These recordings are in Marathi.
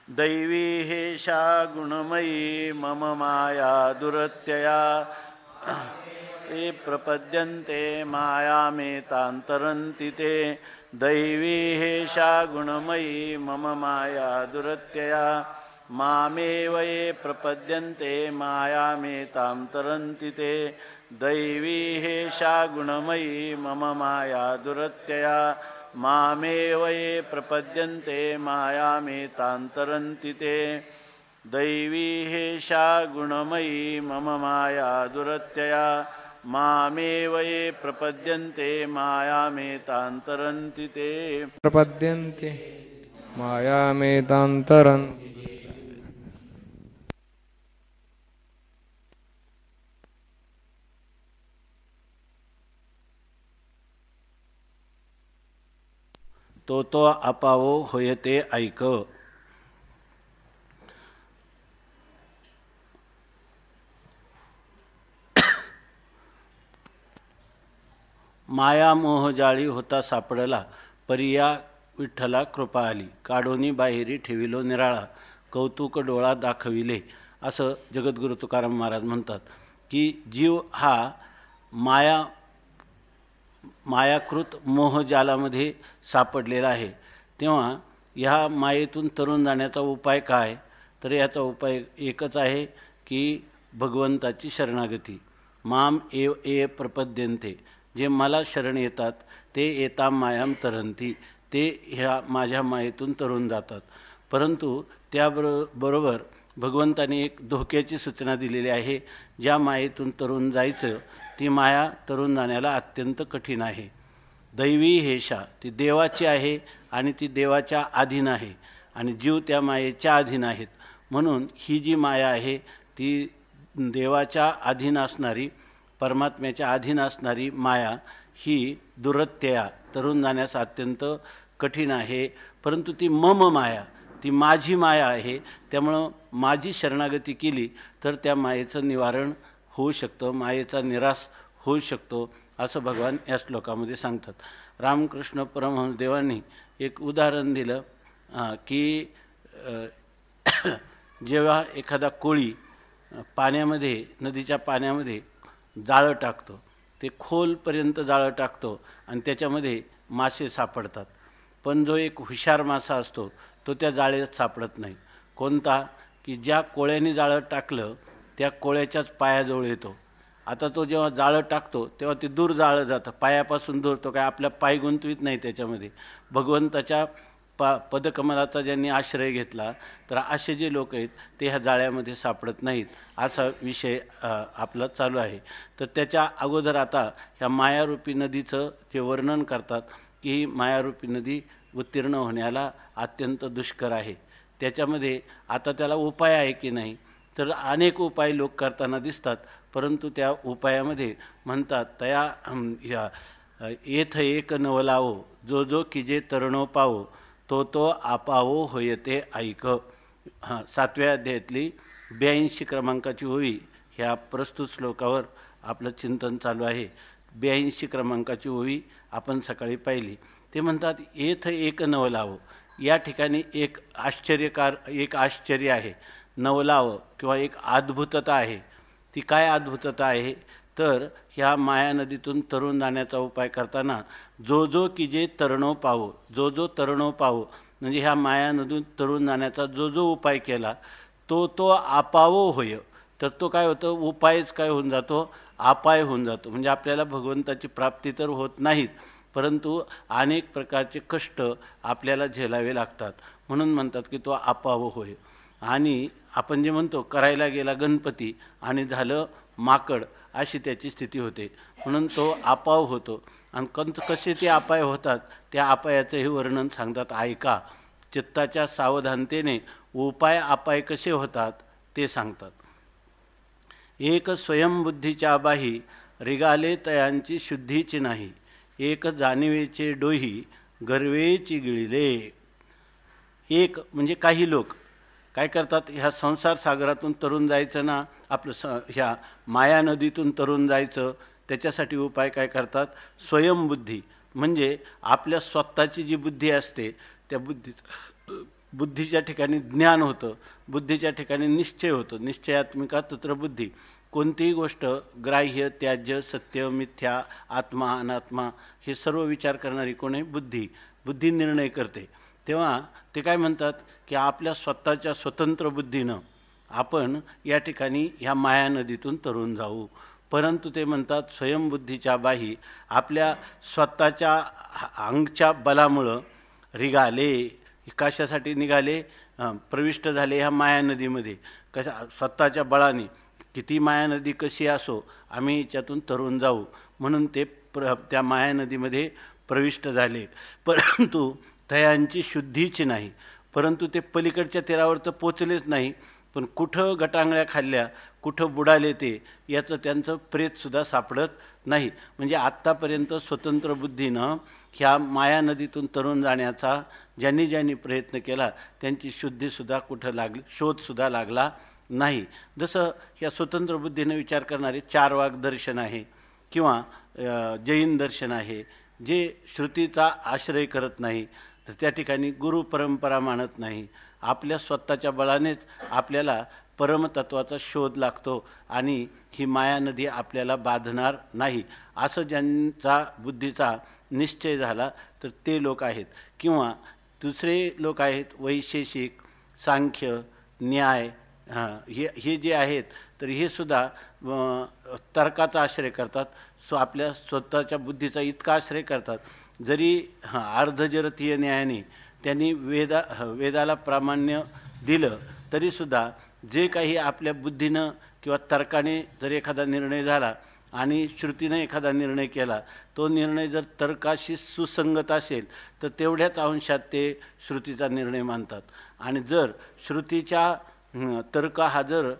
दैवी हेषा गुणमयी मम माया दुरत्यया ते प्रपद्यन्ते मायामेतान्तरन्ति ते दैवी हेषा गुणमयी मम माया दुरत्यया मामेव ये प्रपद्यन्ते मायामेतान्तरन्ति ते दैवी हेषा गुणमयी मम माया दुरत्यया मामेव ये प्रपद्यन्ते मायामेतान्तरन्ति ते दैवी हेषा गुणमयी मम माया दुरत्यया मामेव ये प्रपद्यन्ते मायामेतान्तरन्ति ते प्रपद्यन्ते मायामेतान्तरन्ति तो अपावो होयते ऐक. माया मोहजाळी होता सापडला, परिया विठ्ठला कृपा आली. काढोनी बाहेरी ठेविलो निराळा, कौतुक डोळा दाखविले. असं जगद्गुरु तुकाराम महाराज म्हणतात की जीव हा मायाकृत मोहजालामध्ये सापडलेला आहे. तेव्हा ह्या मायेतून तरुण जाण्याचा उपाय काय? तर याचा उपाय एकच आहे की भगवंताची शरणागती. माम एव ए प्रपद्यन्ते, जे मला शरण येतात ते येता मायाम तरंती, ते ह्या माझ्या मायेतून तरुण जातात. परंतु त्याबरोबर भगवंताने एक धोक्याची सूचना दिलेली आहे. ज्या मायेतून तरुण जायचं ती माया तरुण जाण्याला अत्यंत कठीण आहे. दैवी हेषा, ती देवाची आहे आणि ती देवाच्या अधीन आहे आणि जीव त्या मायेच्या अधीन आहेत. म्हणून ही जी माया आहे ती देवाच्या अधीन असणारी, परमात्म्याच्या अधीन असणारी माया ही दुरत्यया, तरुण जाण्यास अत्यंत कठीण आहे. परंतु ती मम माया, ती माझी माया आहे. त्यामुळं माझी शरणागती केली तर त्या मायेचं निवारण होऊ शकतं, मायेचा निराश होऊ शकतो, असं भगवान या श्लोकामध्ये सांगतात. रामकृष्ण परमहंस देवांनी एक उदाहरण दिलं की जेव्हा एखादा कोळी पाण्यामध्ये, नदीच्या पाण्यामध्ये जाळं टाकतो, ते खोलपर्यंत जाळं टाकतो आणि त्याच्यामध्ये मासे सापडतात. पण जो एक हुशार मासा असतो तो त्या जाळ्यात सापडत नाही. कोणता? की ज्या कोळ्याने जाळं टाकलं त्या कोळ्याच्याच पायाजवळ येतो. आता तो जेव्हा जाळं टाकतो तेव्हा ते दूर जाळं जातं, पायापासून दूर. तो काय आपल्या पाय गुंतवीत नाही त्याच्यामध्ये. भगवंताच्या पदकमलाचा ज्यांनी आश्रय घेतला तर असे जे लोक आहेत ते ह्या जाळ्यामध्ये सापडत नाहीत, असा विषय आपला चालू आहे. तर त्याच्या अगोदर आता ह्या मायारूपी नदीचं जे वर्णन करतात की ही मायारूपी नदी उत्तीर्ण होण्याला अत्यंत दुष्कर आहे. त्याच्यामध्ये आता त्याला उपाय आहे की नाही, तर अनेक उपाय लोक करताना दिसतात. परंतु त्या उपायामध्ये म्हणतात तया येथ एक नवलावो, जो जो की जे तरुणो पावो, तो आपावो होयते ऐक. 7व्या अध्यायातली 82 क्रमांकाची ओवी ह्या प्रस्तुत श्लोकावर आपलं चिंतन चालू आहे. 82 क्रमांकाची ओवी आपण सकाळी पाहिली. ते म्हणतात येथ एक नवलावो, या ठिकाणी एक आश्चर्य आहे. नवलाव किंवा एक अद्भुतता आहे. ती काय अद्भुतता आहे? तर ह्या माया नदीतून तरुण जाण्याचा उपाय करताना जो जो की जे तरुणो पावो, जो जो तरुणो पावो, म्हणजे ह्या माया नदीतून तरुण जाण्याचा जो जो उपाय केला तो आपावो होय. तर तो काय होतं? उपायच काय होऊन जातो? अपाय होऊन जातो. म्हणजे आपल्याला भगवंताची प्राप्ती तर होत नाहीच, परंतु अनेक प्रकारचे कष्ट आपल्याला झेलावे लागतात. म्हणून म्हणतात की तो आपावो होय. आणि आपण जे म्हणतो करायला गेला गणपती आणि झालं माकड, अशी त्याची स्थिती होते. म्हणून तो अपाव होतो. आणि कसे ते अपाय होतात त्या अपायाचंही वर्णन सांगतात. ऐका, चित्ताच्या सावधानतेने उपाय अपाय कसे होतात ते सांगतात. एक स्वयंबुद्धीच्या बाही, रिगाले तयांची शुद्धीची नाही. एक जाणीवेचे डोही, गर्वेची गिळले. एक म्हणजे काही लोक काय करतात? ह्या संसार सागरातून तरुण जायचं ना, आपलं ह्या माया नदीतून तरुण जायचं, त्याच्यासाठी उपाय काय करतात? स्वयंबुद्धी म्हणजे आपल्या स्वतःची जी बुद्धी असते त्या बुद्धीच्या ठिकाणी ज्ञान होतं, बुद्धीच्या ठिकाणी निश्चय होतो. निश्चयात्मिका तत्र बुद्धी. कोणतीही गोष्ट ग्राह्य, त्याज्य, सत्य, मिथ्या, आत्मा, अनात्मा हे सर्व विचार करणारी कोण आहे? बुद्धी. बुद्धी निर्णय करते. तेव्हा ते काय म्हणतात की आपल्या स्वतःच्या स्वतंत्र बुद्धीनं आपण या ठिकाणी ह्या माया नदीतून तरून जाऊ. परंतु ते म्हणतात स्वयंबुद्धीच्या बाही आपल्या स्वतःच्या अंगच्या बलामुळं निघाले. कशासाठी निघाले? प्रविष्ट झाले ह्या माया नदीमध्ये. स्वतःच्या बळाने. किती माया नदी कशी असो, आम्ही याच्यातून तरून जाऊ म्हणून ते त्या माया नदीमध्ये प्रविष्ट झाले. परंतु तयांची शुद्धीची नाही. परंतु ते पलीकडच्या तीरावर तर पोचलेच नाही, पण कुठं गटांगळ्या खाल्ल्या, कुठं बुडाले ते याचं त्यांचं प्रेतसुद्धा सापडत नाही. म्हणजे आत्तापर्यंत स्वतंत्र बुद्धीनं ह्या माया नदीतून तरून जाण्याचा ज्यांनी ज्यांनी प्रयत्न केला त्यांची शुद्धीसुद्धा कुठं लागली, शोधसुद्धा लागला नाही. जसं ह्या स्वतंत्र बुद्धीनं विचार करणारे चारवाक दर्शन आहे किंवा जैन दर्शन आहे, जे श्रुतीचा आश्रय करत नाही, तर त्या ठिकाणी गुरु परंपरा मानत नाही. आपल्या स्वतःच्या बळानेच आपल्याला परमतत्वाचा शोध लागतो आणि ही माया नदी आपल्याला बाधणार नाही असं ज्यांचा बुद्धीचा निश्चय झाला तर ते लोक आहेत. किंवा दुसरे लोक आहेत वैशेषिक, सांख्य, न्याय, हे जे आहेत तर हे सुद्धा तर्काचा आश्रय करतात. आपल्या स्वतःच्या बुद्धीचा इतका आश्रय करतात. जरी अर्धजरतीय न्यायाने त्यांनी वेदाला प्रामाण्य दिलं तरीसुद्धा जे काही आपल्या बुद्धीनं किंवा तर्काने जर एखादा निर्णय झाला आणि श्रुतीनं एखादा निर्णय केला, तो निर्णय जर तर्काशी सुसंगत असेल तर तेवढ्याच अंशात ते श्रुतीचा निर्णय मानतात. आणि जर श्रुतीच्या तर्क हा जर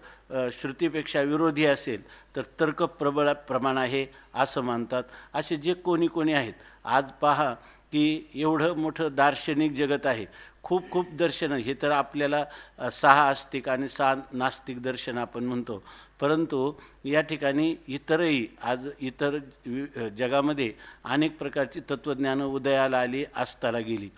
श्रुतीपेक्षा विरोधी असेल तर तर्क प्रबळ प्रमाण आहे असं मानतात. असे जे कोणी आहेत, आज पहा की एवढं मोठं दार्शनिक जगत आहे, खूप खूप दर्शनं. हे तर आपल्याला 6 आस्तिक आणि 6 नास्तिक दर्शन आपण म्हणतो, परंतु या ठिकाणी इतरही आज इतर जगामध्ये अनेक प्रकारची तत्त्वज्ञानं उदयाला आली, अस्ताला गेली.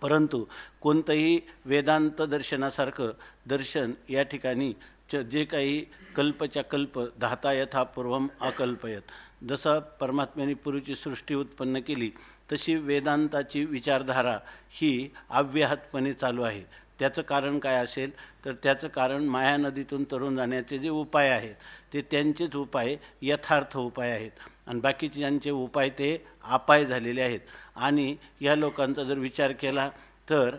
परंतु कोणतंही वेदांत दर्शनासारखं दर्शन या ठिकाणी जे काही कल्पच्या कल्प धाता यथा पूर्वम अकल्पयत. जसं परमात्म्याने पूर्वीची सृष्टी उत्पन्न केली तशी वेदांताची विचारधारा ही अव्याहतपणे चालू आहे. त्याचं कारण काय असेल तर त्याचं कारण माया नदीतून तरून जाण्याचे जे उपाय आहेत ते त्यांचेच उपाय यथार्थ उपाय आहेत आणि बाकीचे ज्यांचे उपाय ते अपाय झालेले आहेत. आणि या लोकांचा जर विचार केला तर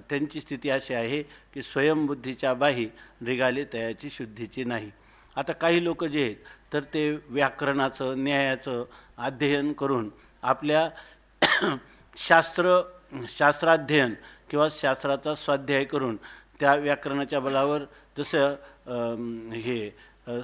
त्यांची स्थिती अशी आहे की स्वयंबुद्धीच्या बाही निघाले तयाची शुद्धीची नाही. आता काही लोक जे आहेत तर ते व्याकरणाचं, न्यायाचं अध्ययन करून आपल्या शास्त्राध्ययन किंवा शास्त्राचा स्वाध्याय करून त्या व्याकरणाच्या बळावर, जसं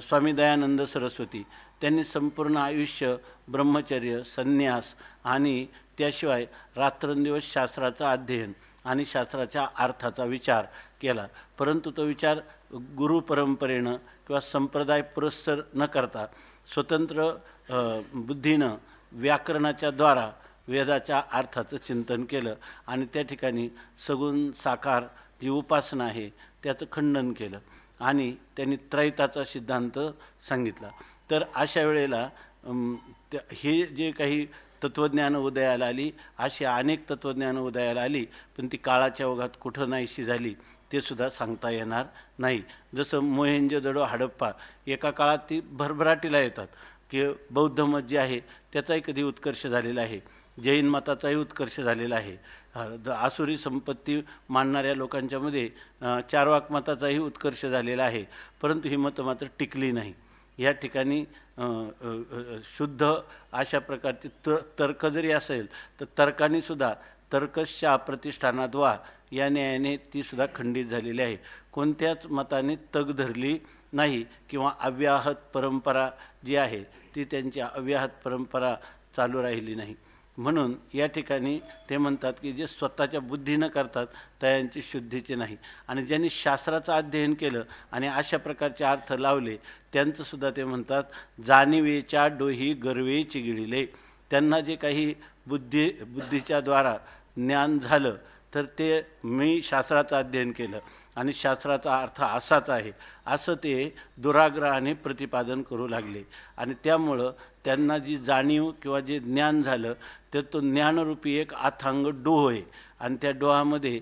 स्वामी दयानंद सरस्वती त्यांनी संपूर्ण आयुष्य ब्रह्मचर्य, संन्यास आणि त्याशिवाय रात्रंदिवस शास्त्राचं अध्ययन आणि शास्त्राच्या अर्थाचा विचार केला. परंतु तो विचार गुरुपरंपरेनं किंवा संप्रदाय पुरस्सर न करता स्वतंत्र बुद्धीनं व्याकरणाच्या द्वारा वेदाच्या अर्थाचं चिंतन केलं आणि त्या ठिकाणी सगुण साकार जी उपासना आहे त्याचं खंडन केलं आणि त्यांनी त्रैताचा सिद्धांत सांगितला. तर अशा वेळेला हे जे काही तत्त्वज्ञानं उदयाला आली, अशी अनेक तत्त्वज्ञानं उदयाला आली, पण ती काळाच्या ओघात कुठं नाहीशी झाली ते सुद्धा सांगता येणार नाही. जसं मोहेंजोदडो, हडप्पा एका काळात ती भरभराटीला येतात की बौद्ध मत जे आहे त्याचाही कधी उत्कर्ष झालेला आहे, जैन मताचाही उत्कर्ष झालेला आहे, आसुरी संपत्ती मानणाऱ्या लोकांच्यामध्ये चारवाक मताचाही उत्कर्ष झालेला आहे. परंतु ही मतं मात्र टिकली नाही. या ठिकाणी शुद्ध अशा प्रकारची तर्क जरी असेल तर तर्कानेसुद्धा तर्कशा प्रतिष्ठानात वा या न्यायाने तीसुद्धा खंडित झालेली आहे. कोणत्याच मताने तग धरली नाही किंवा अव्याहत परंपरा जी आहे ती त्यांची अव्याहत परंपरा चालू राहिली नाही. म्हणून या ठिकाणी ते म्हणतात की जे स्वतःच्या बुद्धीनं करतात त्यांची शुद्धीचे नाही. आणि ज्यांनी शास्त्राचं अध्ययन केलं आणि अशा प्रकारचे अर्थ लावले त्यांचंसुद्धा ते म्हणतात जाणीवेच्या डोही गर्वे चिगिळिले. त्यांना जे काही बुद्धीच्या द्वारा ज्ञान झालं तर ते मी शास्त्राचं अध्ययन केलं आणि शास्त्राचा अर्थ असाच आहे असं ते दुराग्रहाने प्रतिपादन करू लागले. आणि त्यामुळं त्यांना जी जाणीव किंवा जे ज्ञान झालं तर तो ज्ञानरूपी एक अथांग डोह आहे आणि त्या डोहामध्ये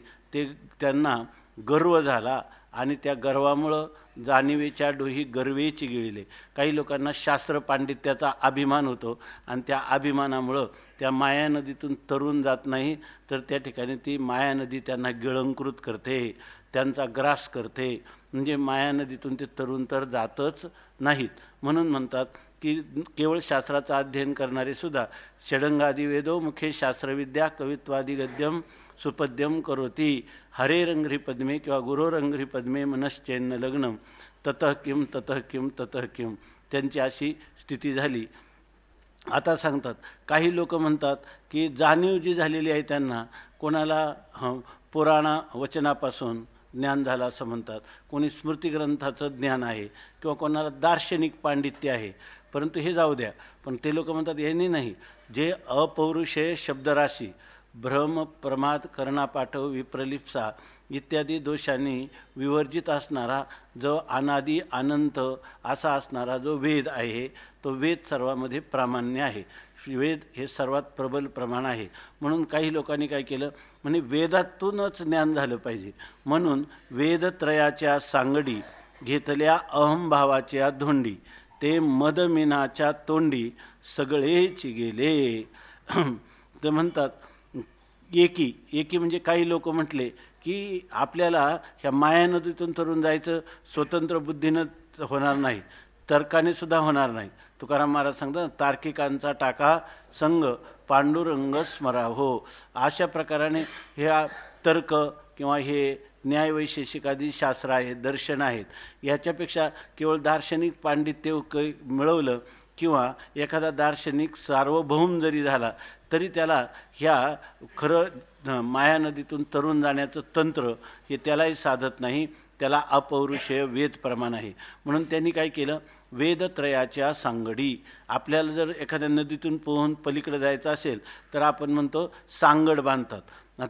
त्यांना गर्व झाला आणि त्या गर्वामुळं जाणीवेच्या डोही गर्वेची गिळले. काही लोकांना शास्त्र पांडित्याचा अभिमान होतो आणि त्या अभिमानामुळं त्या माया नदीतून तरुण जात नाही, तर त्या ठिकाणी ती माया नदी त्यांना गिळंकृत करते, त्यांचा ग्रास करते. म्हणजे माया नदीतून ते तरुण तर जातच नाहीत. म्हणून म्हणतात की केवळ शास्त्राचं अध्ययन करणारे सुद्धा षडंगादी वेदो मुखे शास्त्रविद्या कवित्वादी गद्यम सुपद्यम करोती हरेरंघ्री पद्मे किंवा गुरोरंघ्री पद्मे मनश्चैन्य लग्नम ततः किम ततः किम ततः किम, त्यांची अशी स्थिती झाली. आता सांगतात काही लोक म्हणतात की जाणीव जी झालेली आहे त्यांना कोणाला पुराणा वचनापासून ज्ञान झालं असं म्हणतात, कोणी स्मृतिग्रंथाचं ज्ञान आहे किंवा कोणाला दार्शनिक पांडित्य आहे. परंतु हे जाऊ द्या, पण ते लोक म्हणतात यांनी नाही, जे अपौरुषेय शब्दराशी भ्रम प्रमाद कर्णापाठव विप्रलिप्सा इत्यादी दोषांनी विवर्जित असणारा जो अनादी अनंत असा असणारा जो वेद आहे तो वेद सर्वामध्ये प्रामाण्य आहे. वेद हे सर्वात प्रबल प्रमाण आहे. म्हणून काही लोकांनी काय केलं म्हणजे वेदातूनच ज्ञान झालं पाहिजे म्हणून वेदत्रयाच्या सांगडी घेतल्या अहंभावाच्या धोंडी ते मदमिनाच्या तोंडी सगळेच गेले. ते म्हणतात एकी म्हणजे काही लोक म्हटले की आपल्याला ह्या माया नदीतून तरून जायचं स्वतंत्र बुद्धीनं होणार नाही, तर्काने सुद्धा होणार नाही. तुकाराम महाराज सांगतात तार्किकांचा टाका संग पांडुरंग स्मरा हो. अशा प्रकाराने ह्या तर्क किंवा हे न्यायवैशेषिकादी शास्त्र आहेत, दर्शन आहेत, याच्यापेक्षा केवळ दार्शनिक पांडित्य मिळवलं किंवा एखादा दार्शनिक सार्वभौम जरी झाला तरी त्याला ह्या खरं माया नदीतून तरुण जाण्याचं तंत्र हे त्यालाही साधत नाही. त्याला अपौरुषेय वेद प्रमाण आहे. म्हणून त्यांनी काय केलं, वेदत्रयाच्या सांगडी. आपल्याला जर एखाद्या नदीतून पोहून पलीकडे जायचं असेल तर आपण म्हणतो सांगड बांधतात.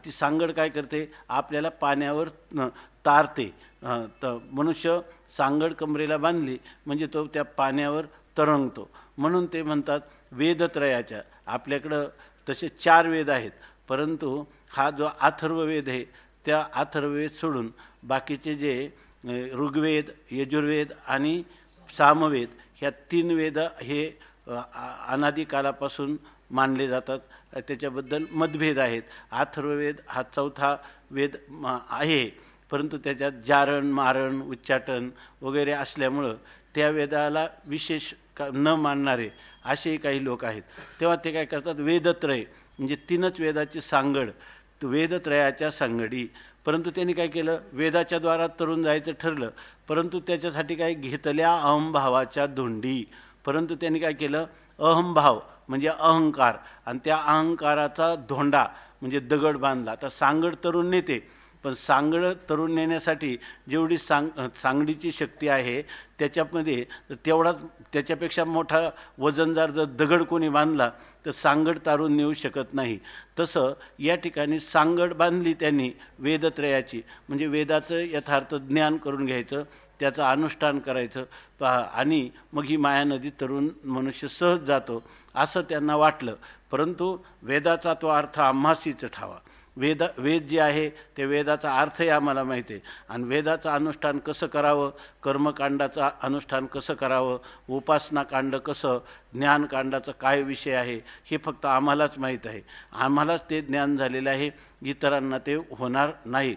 ती सांगड काय करते, आपल्याला पाण्यावर तारते. तर मनुष्य सांगड कमरेला बांधली म्हणजे तो त्या पाण्यावर तरंगतो. म्हणून ते म्हणतात वेदत्रयाच्या. आपल्याकडं तसे 4 वेद आहेत, परंतु हा जो अथर्ववेद आहे त्या अथर्ववेद सोडून बाकीचे जे ऋग्वेद, यजुर्वेद आणि सामवेद ह्या 3 वेद हे अनादी कालापासून मानले जातात. त्याच्याबद्दल मतभेद आहेत. अथर्ववेद हा 4था वेद आहे, परंतु त्याच्यात जारण मारण उच्चाटन वगैरे असल्यामुळं त्या वेदाला विशेष न मानणारे असेही काही लोक आहेत. तेव्हा ते काय करतात, वेदत्रय म्हणजे 3च वेदाची सांगड, वेदत्रयाच्या सांगडी. परंतु त्यांनी काय केलं, वेदाच्या द्वारात तरुण जायचं ठरलं, परंतु त्याच्यासाठी काय घेतल्या अहंभावाच्या धोंडी. परंतु त्यांनी काय केलं, अहंभाव म्हणजे अहंकार आणि त्या अहंकाराचा धोंडा म्हणजे दगड बांधला. आता सांगड तरुण नेते, पण सांगड तरुण नेण्यासाठी जेवढी सांगडीची शक्ती आहे त्याच्यामध्ये तेवढाच त्याच्यापेक्षा मोठा वजनदार जर दगड कोणी बांधला तर सांगड तारून नेऊ शकत नाही. तसं या ठिकाणी सांगड बांधली त्यांनी वेदत्रयाची, म्हणजे वेदाचं यथार्थ ज्ञान करून घ्यायचं, त्याचं अनुष्ठान करायचं आणि मग ही माया नदी तरुण मनुष्य सहज जातो असं त्यांना वाटलं. परंतु वेदाचा तो अर्थ आम्हासीच ठावा. वेद जे आहे ते वेदाचा अर्थही आम्हाला माहिती आहे आणि वेदाचं अनुष्ठान कसं करावं, कर्मकांडाचं अनुष्ठान कसं करावं, उपासनाकांड कसं, ज्ञानकांडाचं काय विषय आहे हे फक्त आम्हालाच माहीत आहे. आम्हालाच ते ज्ञान झालेलं आहे, इतरांना ते होणार नाही.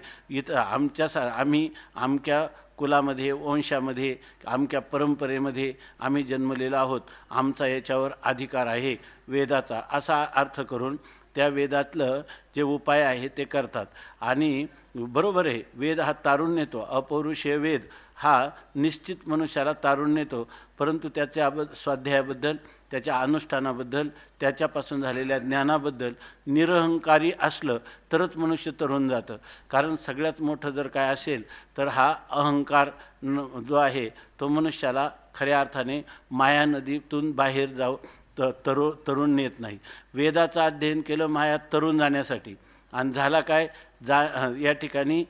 आम्ही आमच्या कुलामध्ये, वंशामध्ये, आमच्या परंपरेमध्ये आम्ही जन्मलेलो आहोत, आमचा याच्यावर अधिकार आहे वेदाचा असा अर्थ करून त्या वेदातलं जे उपाय आहे ते करतात. आणि बरोबर आहे, वेद हा तारुण्य नेतो. अपौरुषेय वेद हा निश्चित मनुष्याला तारुण्य नेतो, परंतु त्याच्या स्वाध्यायाबद्दल, त्याच्या अनुष्ठानाबद्दल, त्याच्यापासून झालेल्या ज्ञानाबद्दल निरहंकारी असलं तरच मनुष्य तरुण जातं. कारण सगळ्यात मोठं जर काय असेल तर हा अहंकार जो आहे तो मनुष्याला खऱ्या अर्थाने माया नदीतून बाहेर तरुण नेत नाही. वेदाचं अध्ययन केलं माया तरुण जाण्यासाठी आणि झाला काय, या ठिकाणी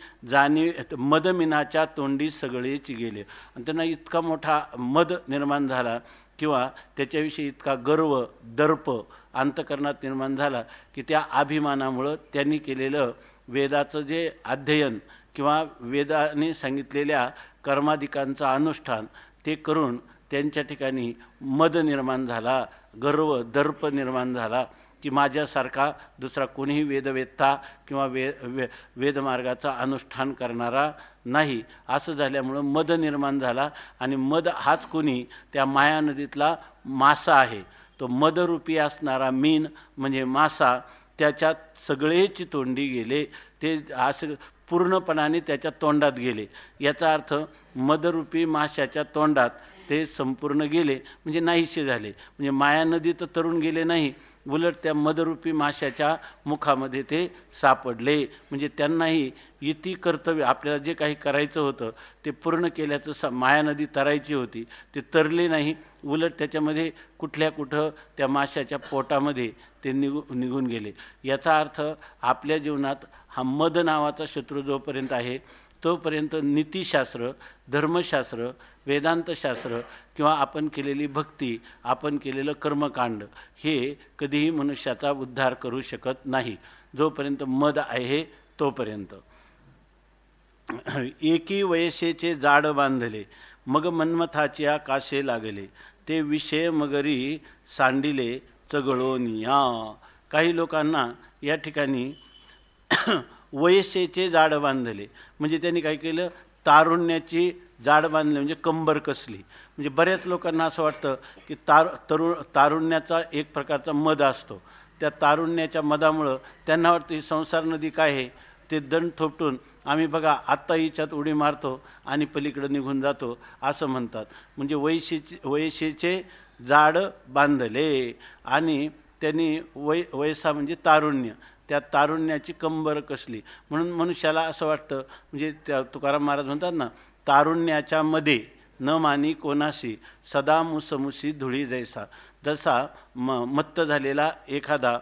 मदमिनाच्या तोंडी सगळेच गेले. आणि त्यांना इतका मोठा मद निर्माण झाला किंवा त्याच्याविषयी इतका गर्व दर्प अंतःकरणात निर्माण झाला की त्या अभिमानामुळं त्यांनी केलेलं वेदाचं जे अध्ययन किंवा वेदाने सांगितलेल्या कर्माधिकांचं अनुष्ठान ते करून त्यांच्या ठिकाणी मद निर्माण झाला, गर्व दर्प निर्माण झाला की माझ्यासारखा दुसरा कोणीही वेदवेत्ता किंवा वेदमार्गाचा अनुष्ठान करणारा नाही. असं झाल्यामुळं मद निर्माण झाला. आणि मद हाच कोणी त्या माया नदीतला मासा आहे. तो मदरूपी असणारा मीन म्हणजे मासा, त्याच्यात सगळेची तोंडी गेले. ते असं पूर्णपणाने त्याच्या तोंडात गेले. याचा अर्थ मदरूपी माशाच्या तोंडात ते संपूर्ण गेले म्हणजे नाहीसे झाले. म्हणजे माया नदी तर तरुण गेले नाही, उलट त्या मदरूपी माशाच्या मुखामध्ये ते सापडले. म्हणजे त्यांनाही इति कर्तव्य आपल्याला जे काही करायचं होतं ते पूर्ण केल्याचं माया नदी तरायची होती, ते तरले नाही, उलट त्याच्यामध्ये कुठं त्या माशाच्या पोटामध्ये ते निघून गेले. याचा अर्थ आपल्या जीवनात हा मद नावाचा शत्रू जोपर्यंत आहे तोपर्यंत नीतिशास्त्र, धर्मशास्त्र, वेदांतशास्त्र किंवा आपण केलेली भक्ती, आपण केलेलं कर्मकांड हे कधीही मनुष्याचा उद्धार करू शकत नाही, जोपर्यंत मद आहे तोपर्यंत. एकी वयसेचे जाड बांधले, मग मन्मथाच्या काशे लागले, ते विषय मगरी सांडिले चगळोनिया. काही लोकांना या ठिकाणी वयसेचे जाड बांधले म्हणजे त्यांनी काय केलं, तारुण्याची जाड बांधली म्हणजे कंबर कसली. म्हणजे बऱ्याच लोकांना असं वाटतं की तारुण्याचा एक प्रकारचा मद असतो. त्या तारुण्याच्या मदामुळं त्यांना वाटतं ही संसार नदी काय आहे, ते दंड थोपटून आम्ही बघा आत्ता हिच्यात उडी मारतो आणि पलीकडे निघून जातो असं म्हणतात. म्हणजे वयसेचे जाड बांधले आणि त्यांनी वयसा म्हणजे तारुण्य, त्या तारुण्याची कंबर कसली. म्हणून मनुष्याला असं वाटतं, म्हणजे त्या तुकाराम महाराज म्हणतात ना, तारुण्याच्या मध्ये न मानी कोणाशी सदा मुसमुसी धुळी जैसा. जसा मत्त झालेला एखादा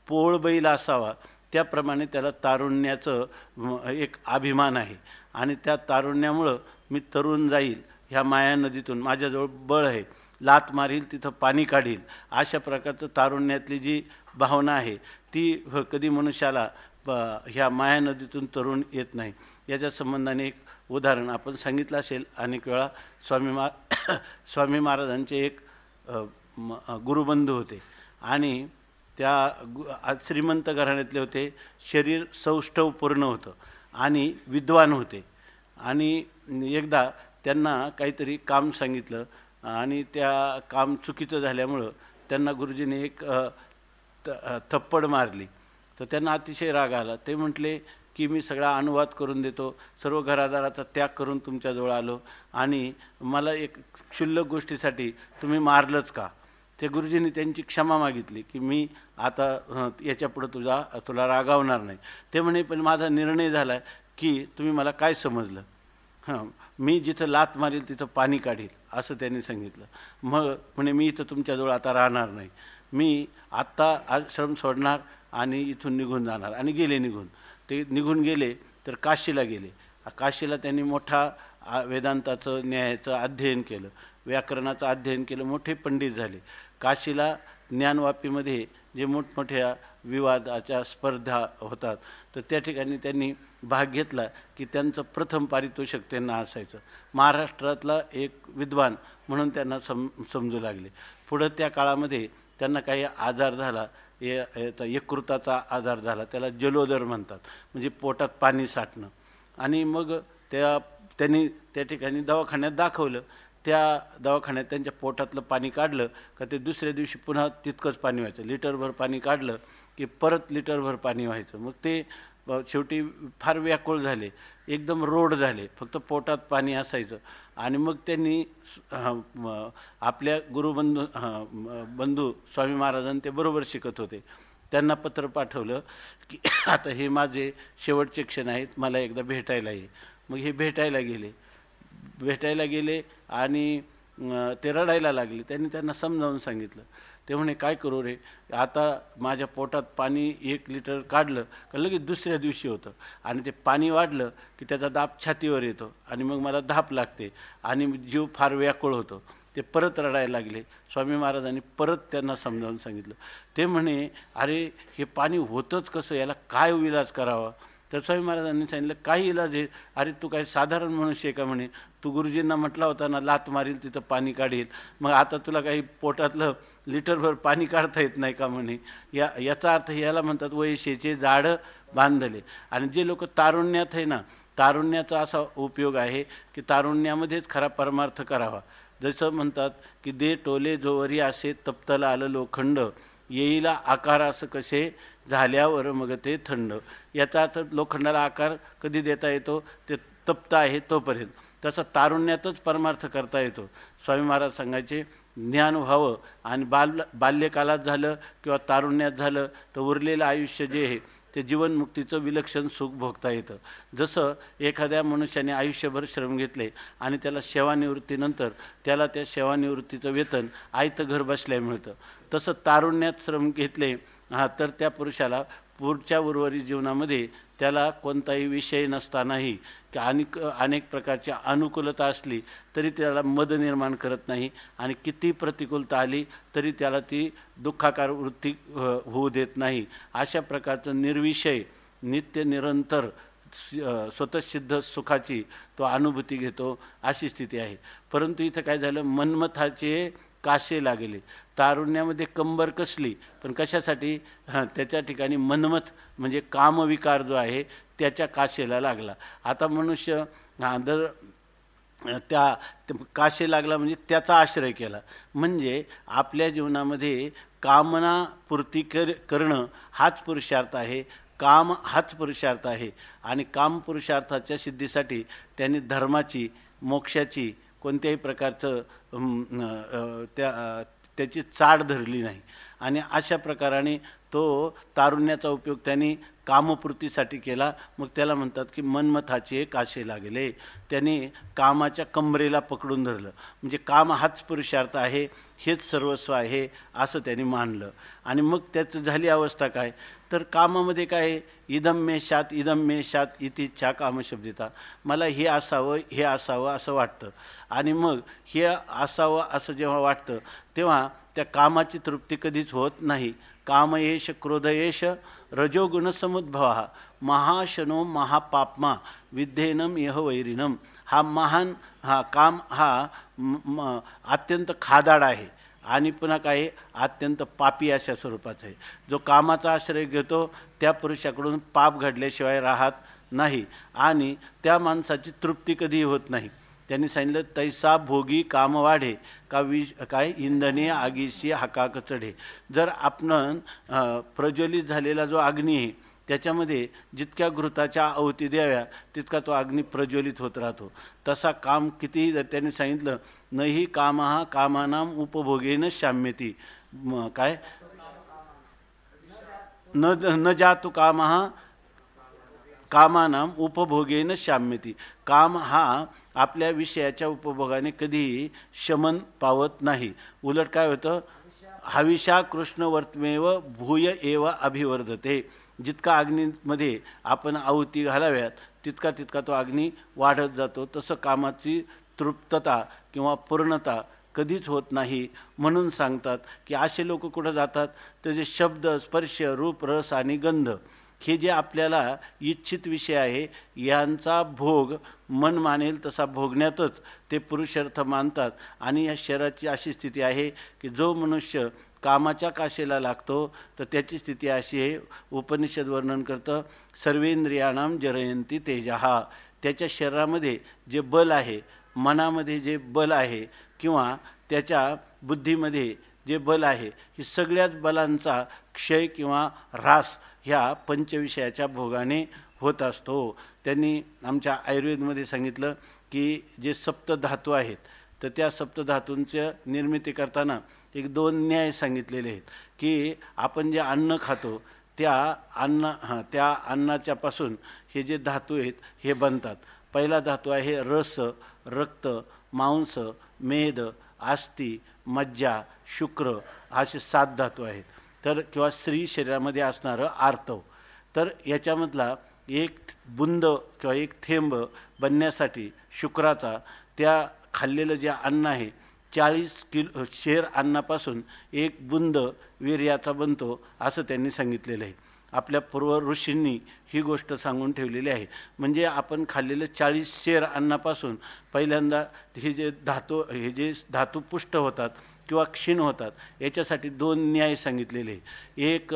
पोळ बैल असावा त्याप्रमाणे त्याला तारुण्याचं एक अभिमान आहे. आणि त्या तारुण्यामुळं मी तरुण जाईल, ह्या माया नदीतून माझ्याजवळ बळ आहे, लात मारील तिथं पाणी काढील, अशा प्रकारचं तारुण्यातली जी भावना आहे ती कधी मनुष्याला ह्या माया नदीतून तरुण येत नाही. याच्या संबंधाने एक उदाहरण आपण सांगितलं असेल अनेक वेळा. स्वामी महाराजांचे एक गुरुबंधू होते आणि त्या श्रीमंत घराण्यातले होते, शरीर सौष्ठव पूर्ण होतं आणि विद्वान होते. आणि एकदा त्यांना काहीतरी काम सांगितलं आणि त्या काम चुकीचं झाल्यामुळं त्यांना गुरुजीने एक थप्पड मारली. तर त्यांना अतिशय राग आला. ते म्हटले की मी सगळा अनुवाद करून देतो, सर्व घरादाराचा त्याग करून तुमच्याजवळ आलो आणि मला एक क्षुल्लक गोष्टीसाठी तुम्ही मारलंच का. ते गुरुजींनी त्यांची क्षमा मागितली की मी आता याच्यापुढं तुला रागावणार नाही. ते म्हणे पण माझा निर्णय झाला आहे की तुम्ही मला काय समजलं, मी जिथं लात मारील तिथं पाणी काढील असं त्यांनी सांगितलं. मग म्हणे मी इथं तुमच्याजवळ आता राहणार नाही, मी आत्ता आश्रम सोडणार आणि इथून निघून जाणार. आणि गेले निघून. ते निघून गेले तर काशीला गेले. काशीला त्यांनी मोठा वेदांताचं न्यायाचं अध्ययन केलं, व्याकरणाचं अध्ययन केलं, मोठे पंडित झाले. काशीला ज्ञानवापीमध्ये जे मोठमोठ्या विवादाच्या स्पर्धा होतात तर त्या ठिकाणी त्यांनी भाग घेतला की त्यांचं प्रथम पारितोषिक त्यांना असायचं. महाराष्ट्रातला एक विद्वान म्हणून त्यांना समजू लागले. पुढं त्या काळामध्ये त्यांना काही आजार झाला, यकृताचा आजार झाला, त्याला जलोदर म्हणतात, म्हणजे पोटात पाणी साठणं. आणि मग त्यांनी त्या ठिकाणी दवाखान्यात दाखवलं. त्या दवाखान्यात त्यांच्या पोटातलं पाणी काढलं का ते दुसऱ्या दिवशी पुन्हा तितकंच पाणी व्हायचं. लिटरभर पाणी काढलं की परत लिटरभर पाणी व्हायचं. मग ते शेवटी फार व्याकुळ झाले, एकदम रोड झाले, फक्त पोटात पाणी असायचं. आणि मग त्यांनी आपल्या बंधू स्वामी महाराजांनी ते बरोबर शिकत होते, त्यांना पत्र पाठवलं की आता हे माझे शेवटचे क्षण आहेत, मला एकदा भेटायला ये. मग हे भेटायला गेले आणि ते रडायला लागले. त्यांनी त्यांना समजावून सांगितलं. ते म्हणे काय करू रे, आता माझ्या पोटात पाणी 1 लिटर काढलं का लगेच दुसऱ्या दिवशी होतं, आणि ते पाणी वाढलं की त्याचा दाब छातीवर येतो आणि मग मला धाप लागते आणि जीव फार व्याकुळ होतो. ते परत रडायला लागले. स्वामी महाराजांनी परत त्यांना समजावून सांगितलं. ते म्हणे अरे हे पाणी होतंच कसं, याला काय इलाज करावा. तर स्वामी महाराजांनी सांगितलं काही इलाज आहे. अरे तू काय साधारण मनुष्य आहे का म्हणे, तू गुरुजींना म्हटला होता ना लात मारील तिथं पाणी काढील, मग आता तुला काही पोटातलं लिटरभर पाणी काढता येत नाही का म्हणे. याचा अर्थ याला म्हणतात वैशेचे जाडं बांधले. आणि जे लोक तारुण्यात आहे ना, तारुण्याचा असा उपयोग आहे की तारुण्यामध्येच खरा परमार्थ करावा. जसं म्हणतात की दे टोले जोवरी असे तप्तला आलं लोखंड, येईला आकार असं कसे झाल्यावर मग ते थंड. याचा अर्थ लोखंडाला आकार कधी देता येतो, ते तप्त आहे तोपर्यंत. तसं तारुण्यातच परमार्थ करता येतो. स्वामी महाराज सांगायचे ज्ञान व्हावं आणि बाल्यकालात झालं किंवा तारुण्यात झालं तर उरलेलं आयुष्य जे आहे ते जीवनमुक्तीचं विलक्षण सुख भोगता येतं. जसं एखाद्या मनुष्याने आयुष्यभर श्रम घेतले आणि त्याला सेवानिवृत्तीनंतर त्याला त्या सेवानिवृत्तीचं वेतन आयतं घर बसल्या मिळतं, तसं तारुण्यात श्रम घेतले तर त्या पुरुषाला पुढच्या उर्वरित जीवनामध्ये त्याला कोणताही विषय नसतानाही की अनेक प्रकारच्या अनुकूलता असली तरी त्याला मद निर्माण करत नाही, आणि किती प्रतिकूलता आली तरी त्याला ती दुःखाकार वृत्ती होऊ देत नाही. अशा प्रकारचं निर्विषय नित्य निरंतर स्वतःसिद्ध सुखाची तो अनुभूती घेतो, अशी स्थिती आहे. परंतु इथं काय झालं, मनमथाचे काशे लागले. तारुण्यामध्ये कंबर कसली, पण कशासाठी, त्याच्या ठिकाणी मनमथ म्हणजे कामविकार जो आहे त्याच्या काशेला लागला. आता मनुष्य जर त्या काशे लागला म्हणजे त्याचा आश्रय केला, म्हणजे आपल्या जीवनामध्ये कामना पूर्ती करणं हाच पुरुषार्थ आहे, काम हाच पुरुषार्थ आहे. आणि काम पुरुषार्थाच्या सिद्धीसाठी त्यांनी धर्माची, मोक्षाची कोणत्याही प्रकारचं त्याची चाड धरली नाही. आणि अशा प्रकाराने तो तारुण्याचा उपयोग त्यांनी कामपूर्तीसाठी केला. मग त्याला म्हणतात की मनमथाचे काशे लागले. त्यांनी कामाच्या कंबरेला पकडून धरलं, म्हणजे काम हाच पुरुषार्थ आहे, हेच सर्वस्व आहे असं त्यांनी मानलं. आणि मग त्याचं झाली अवस्था काय, तर कामामध्ये काय, इदम मे शात इदम मे शात इति इच्छा कामशब्दिता, मला हे असावं हे असावं असं वाटतं. आणि मग हे असावं असं जेव्हा वाटतं तेव्हा त्या कामाची तृप्ती कधीच होत नाही. कामयेश क्रोधयेश रजोगुणसमुद्भव महाशनो महापाप्मा विद्धेनम यह वैरिनम. हा काम हा अत्यंत खादाड आहे आणि पुन्हा काय अत्यंत पापी अशा स्वरूपाचं आहे. जो कामाचा आश्रय घेतो त्या पुरुषाकडून पाप घडल्याशिवाय राहत नाही आणि त्या माणसाची तृप्ती कधी होत नाही. त्यांनी सांगितलं तैसा भोगी काम वाढे का काय इंधने आगीशी हाकाक चढे. जर आपण प्रज्वलित झालेला जो अग्नी आहे त्याच्यामध्ये जितक्या घृताच्या आहुती द्याव्या तितका तो अग्नी प्रज्वलित होत राहतो. तसा काम कितीही जर त्यांनी सांगितलं नही कामहा कामानाम उपभोगेन शाम्यती, काय न जातु कामहा कामानाम उपभोगेन शाम्यती. काम हा आपल्या विषयाच्या उपभोगाने कधीही शमन पावत नाही. उलट काय होतं, हविषा कृष्णवर्तमेव भूय एव अभिवर्धते. जितका अग्नीमध्ये आपण आहुती घालाव्यात तितका तितका तो अग्नी वाढत जातो. तसं कामाची तृप्तता किंवा पूर्णता कधीच होत नाही. म्हणून सांगतात की असे लोक कुठं जातात तर जे शब्द स्पर्श रूप रस आणि गंध हे जे आपल्याला इच्छित विषय आहे यांचा भोग मन मानेल तसा भोगण्यातच ते पुरुषार्थ मानतात. आणि या शरीराची अशी स्थिती आहे की जो मनुष्य कामाच्या काशेला लागतो तर त्याची स्थिती अशी आहे, उपनिषद वर्णन करतं सर्वेंद्रियाणाम जरयंती तेजहा. त्याच्या शरीरामध्ये जे बल आहे, मनामध्ये जे बल आहे किंवा त्याच्या बुद्धीमध्ये जे बल आहे, ही सगळ्याच बलांचा क्षय किंवा ह्रास ह्या पंचविषयाच्या भोगाने होत असतो. त्यांनी आमच्या आयुर्वेदमध्ये सांगितलं की जे सप्तधातू आहेत तर त्या सप्तधातूंच्या निर्मिती करताना 1-2 न्याय सांगितलेले आहेत की आपण जे अन्न खातो त्या अन्नाच्यापासून हे जे धातू आहेत हे बनतात. पहिला धातू आहे रस, रक्त, मांस, मेद अस्थि, मज्जा, शुक्र असे 7 धातू आहेत. तर किंवा स्त्री शरीरामध्ये असणारं आर्तव. तर याच्यामधला एक बुंद किंवा एक थेंब बनण्यासाठी शुक्राचा त्या खाल्लेलं जे अन्न आहे 40 किलो शेर अन्नापासून एक बुंद वीर्याचा बनतो असं त्यांनी सांगितलेलं आहे. आपल्या पूर्व ऋषींनी ही गोष्ट सांगून ठेवलेली आहे. म्हणजे आपण खाल्लेलं 40 शेर अन्नापासून पहिल्यांदा हे जे धातू पुष्ट होतात किंवा क्षीण होतात याच्यासाठी 2 न्याय सांगितलेले आहे. एक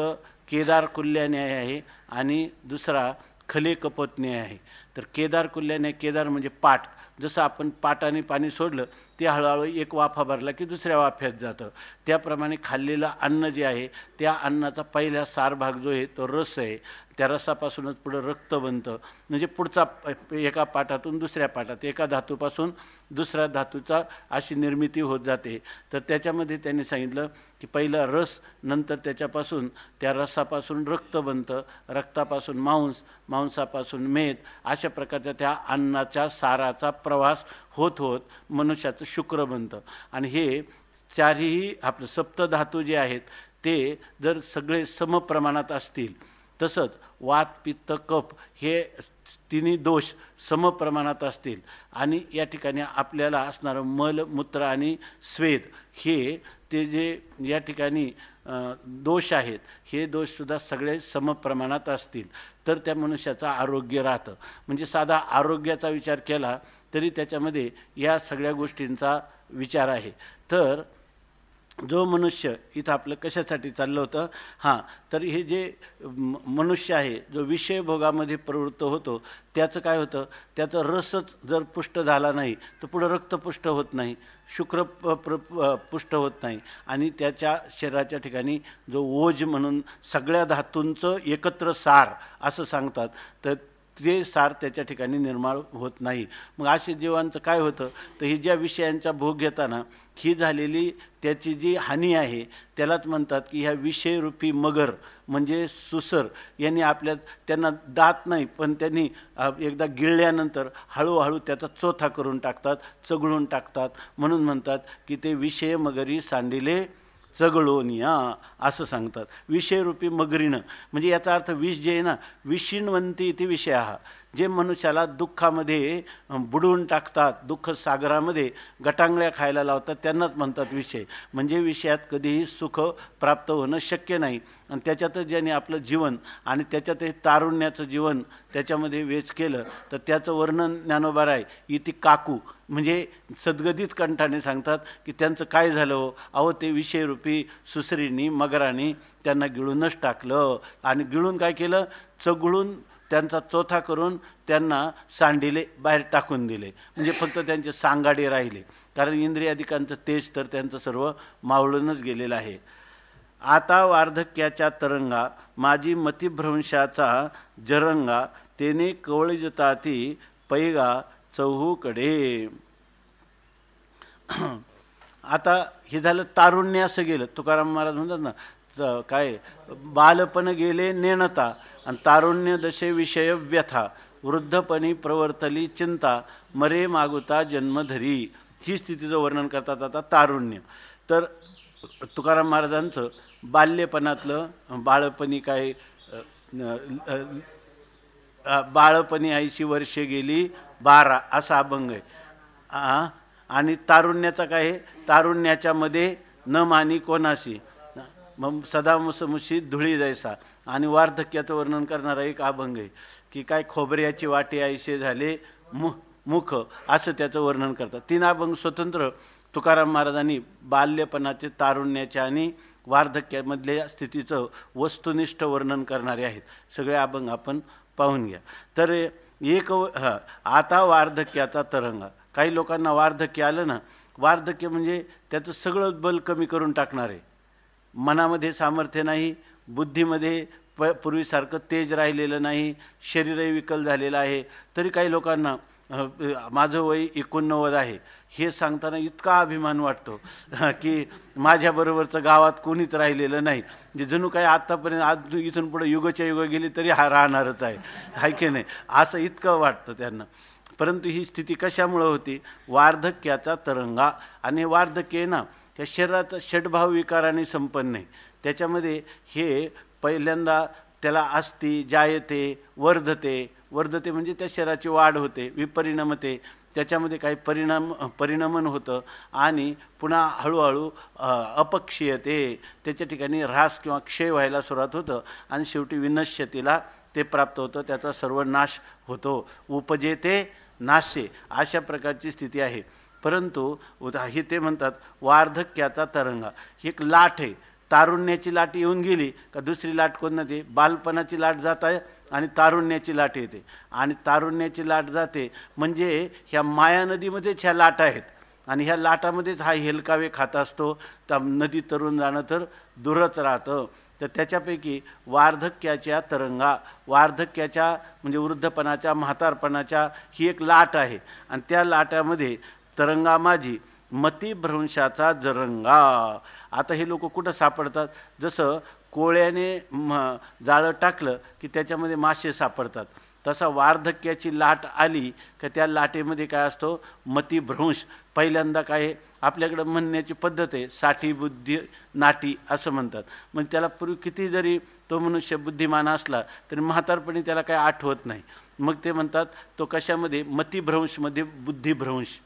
केदार कुल्या न्याय आहे आणि दुसरा खले कपत न्याय आहे. तर केदार कुल्या न्याय, केदार म्हणजे पाट, जसं आपण पाटाने पाणी सोडलं ते हळूहळू एक वाफा भरला की दुसऱ्या वाफ्यात जातं, त्याप्रमाणे खाल्लेलं अन्न जे आहे त्या अन्नाचा पहिला सार भाग जो आहे तो रस आहे. त्या रसापासूनच पुढं रक्त बनतं. म्हणजे पुढचा एका पाटातून दुसऱ्या पाटात, एका धातूपासून दुसऱ्या धातूचा अशी निर्मिती होत जाते. तर त्याच्यामध्ये त्यांनी सांगितलं की पहिला रस, नंतर त्याच्यापासून त्या रसापासून रक्त बनतं, रक्तापासून मांस, मांसापासून मेद, अशा प्रकारच्या त्या अन्नाच्या साराचा प्रवास होत होत मनुष्याचं शुक्र बनतं. आणि हे चारही आपलं सप्तधातू जे आहेत ते जर सगळे समप्रमाणात असतील, तसंच वात, पित्त, कफ हे तिन्ही दोष समप्रमाणात असतील आणि या ठिकाणी आपल्याला असणारं मल, मूत्र आणि स्वेद हे ते जे या ठिकाणी दोष आहेत हे दोषसुद्धा सगळे समप्रमाणात असतील तर त्या मनुष्याचं आरोग्य राहतं. म्हणजे साधा आरोग्याचा विचार केला तरी त्याच्यामध्ये या सगळ्या गोष्टींचा विचार आहे. तर जो मनुष्य इथं आपलं कशासाठी चाललं होतं, तर हे जे मनुष्य आहे जो विषयभोगामध्ये प्रवृत्त होतो त्याचं काय होतं, त्याचं रसच जर पुष्ट झाला नाही तर पुढं रक्त पुष्ट होत नाही, शुक्र पुष्ट होत नाही आणि त्याच्या शरीराच्या ठिकाणी जो ओज म्हणून सगळ्या धातूंचं एकत्र सार असं सांगतात, तर ते सार त्याच्या ठिकाणी निर्माण होत नाही. मग असे जीवांचं काय होतं, तर ही ज्या विषयांचा भोग घेताना ही झालेली त्याची जी हानी आहे त्यालाच म्हणतात की ह्या विषयरूपी मगर म्हणजे सुसर यांनी त्यांना दात नाही पण त्यांनी एकदा गिळल्यानंतर हळूहळू त्याचा चोथा करून टाकतात, चगळून टाकतात. म्हणून म्हणतात की ते विषय मगरी सांडिले चगळोनिया असं सांगतात. विषयरूपी मगरीनं म्हणजे याचा अर्थ विष जे आहे ना, विषिणवंती इथे विषय हा, जे मनुष्याला दुःखामध्ये बुडवून टाकतात, दुःख सागरामध्ये गटांगळ्या खायला लावतात, त्यांनाच म्हणतात विषय. म्हणजे विषयात कधीही सुख प्राप्त होणं शक्य नाही आणि त्याच्यातच ज्याने आपलं जीवन आणि त्याच्यातही तारुण्याचं जीवन त्याच्यामध्ये वेच केलं तर त्याचं वर्णन ज्ञानोबाराय इति काकू म्हणजे सद्गदित कंठाने सांगतात की त्यांचं काय झालं हो, अहो ते विषयरूपी सुसरीनी मगराने त्यांना गिळूनच टाकलं आणि गिळून काय केलं, चगळून त्यांचा चोथा करून त्यांना सांडिले, बाहेर टाकून दिले. म्हणजे फक्त त्यांचे सांगाडे राहिले, कारण इंद्रियाधिकांचं तेज तर त्यांचं सर्व मावळूनच गेलेलं आहे. आता वार्धक्याच्या तरंगा माझी मतिभ्रंशाचा जरंगा तेने कवळिजताती पैगा चौहूकडे. आता हे झालं तारुण्य असं गेलं. तुकाराम महाराज म्हणतात ना, काय बालपण गेले नेणता आणि तारुण्य दशे विषय व्यथा वृद्धपणी प्रवर्तली चिंता मरे मागुता जन्मधरी. ही स्थितीचं वर्णन करतात आता तारुण्य. तर तुकाराम महाराजांचं बाल्यपणातलं बाळपणी काय बाळपणी 80 वर्षे गेली 12 असा अभंग आहे. आणि तारुण्याचा काय आहे, तारुण्याच्या मध्ये न मानी कोणाशी मग सदा मुसमुशी धुळी जैसा. आणि वार्धक्याचं वर्णन करणारा एक अभंग आहे की काय खोबऱ्याची वाटी आयशे झाले मुख असं त्याचं वर्णन करतात. 3 अभंग स्वतंत्र तुकाराम महाराजांनी बाल्यपणाचे, तारुण्याचे आणि वार्धक्यामधल्या स्थितीचं वस्तुनिष्ठ वर्णन करणारे आहेत. सगळे अभंग आपण पाहून घ्या. तर एक आता वार्धक्याचा तरंगा. काही लोकांना वार्धक्य आलं ना, वार्धक्य म्हणजे त्याचं सगळं बल कमी करून टाकणार आहे. मनामध्ये सामर्थ्य नाही, बुद्धीमध्ये पूर्वीसारखं तेज राहिलेलं नाही, शरीरही विकल झालेलं आहे. तरी काही लोकांना माझं वय 89 आहे हे सांगताना इतका अभिमान वाटतो की माझ्याबरोबरचं गावात कोणीच राहिलेलं नाही. जे जणू काही आत्तापर्यंत आज इथून पुढे युगाच्या युग गेली तरी राहणारच आहे, हाय की नाही, असं इतकं वाटतं त्यांना. परंतु ही स्थिती कशामुळं होती? वार्धक्याचा तरंगा. आणि वार्धक्य ना त्या शरीराचा षड्भाव विकाराने संपन्न आहे. त्याच्यामध्ये हे पहिल्यांदा त्याला अस्ति जायते वर्धते. वर्धते म्हणजे त्या शरीराची वाढ होते, विपरिणमते, त्याच्यामध्ये काही परिणमन होतं आणि पुन्हा हळूहळू अपक्षीयते, त्याच्या ठिकाणी ऱ्हास किंवा क्षय व्हायला सुरुवात होतं आणि शेवटी विनश्यतीला ते प्राप्त होतं, त्याचा सर्व नाश होतो. उपजेते नाशे अशा प्रकारची स्थिती आहे. परंतु हे ते म्हणतात वार्धक्याचा तरंगा. ही एक लाट आहे. तारुण्याची लाट येऊन गेली का दुसरी लाट कोणती? बालपणाची लाट जात आहे आणि तारुण्याची लाट येते. आणि तारुण्याची लाट जाते म्हणजे ह्या माया नदीमध्येच ह्या लाटा आहेत आणि ह्या लाटामध्येच हा हेलकावे खात असतो. त्या नदी तरुण जाणं तर दूरच राहतं. तर त्याच्यापैकी वार्धक्याच्या तरंगा, वार्धक्याच्या म्हणजे वृद्धपणाच्या म्हातारपणाच्या ही एक लाट आहे. आणि त्या लाटामध्ये तरंगा माझी मतिभ्रंशाचा जरंगा. आता हे लोक कुठं सापडतात? जसं कोळ्याने जाळं टाकलं की त्याच्यामध्ये मासे सापडतात, तसा वार्धक्याची लाट आली की त्या लाटेमध्ये काय असतो? मतिभ्रंश. पहिल्यांदा काय आपल्याकडं म्हणण्याची पद्धत आहे, साठी बुद्धी नाटी असं म्हणतात. म्हणजे त्याला पूर्वी किती जरी तो मनुष्य बुद्धिमान असला तरी म्हातारपणी त्याला काय आठवत नाही. मग ते म्हणतात तो कशामध्ये? मतिभ्रंशमध्ये बुद्धिभ्रंश,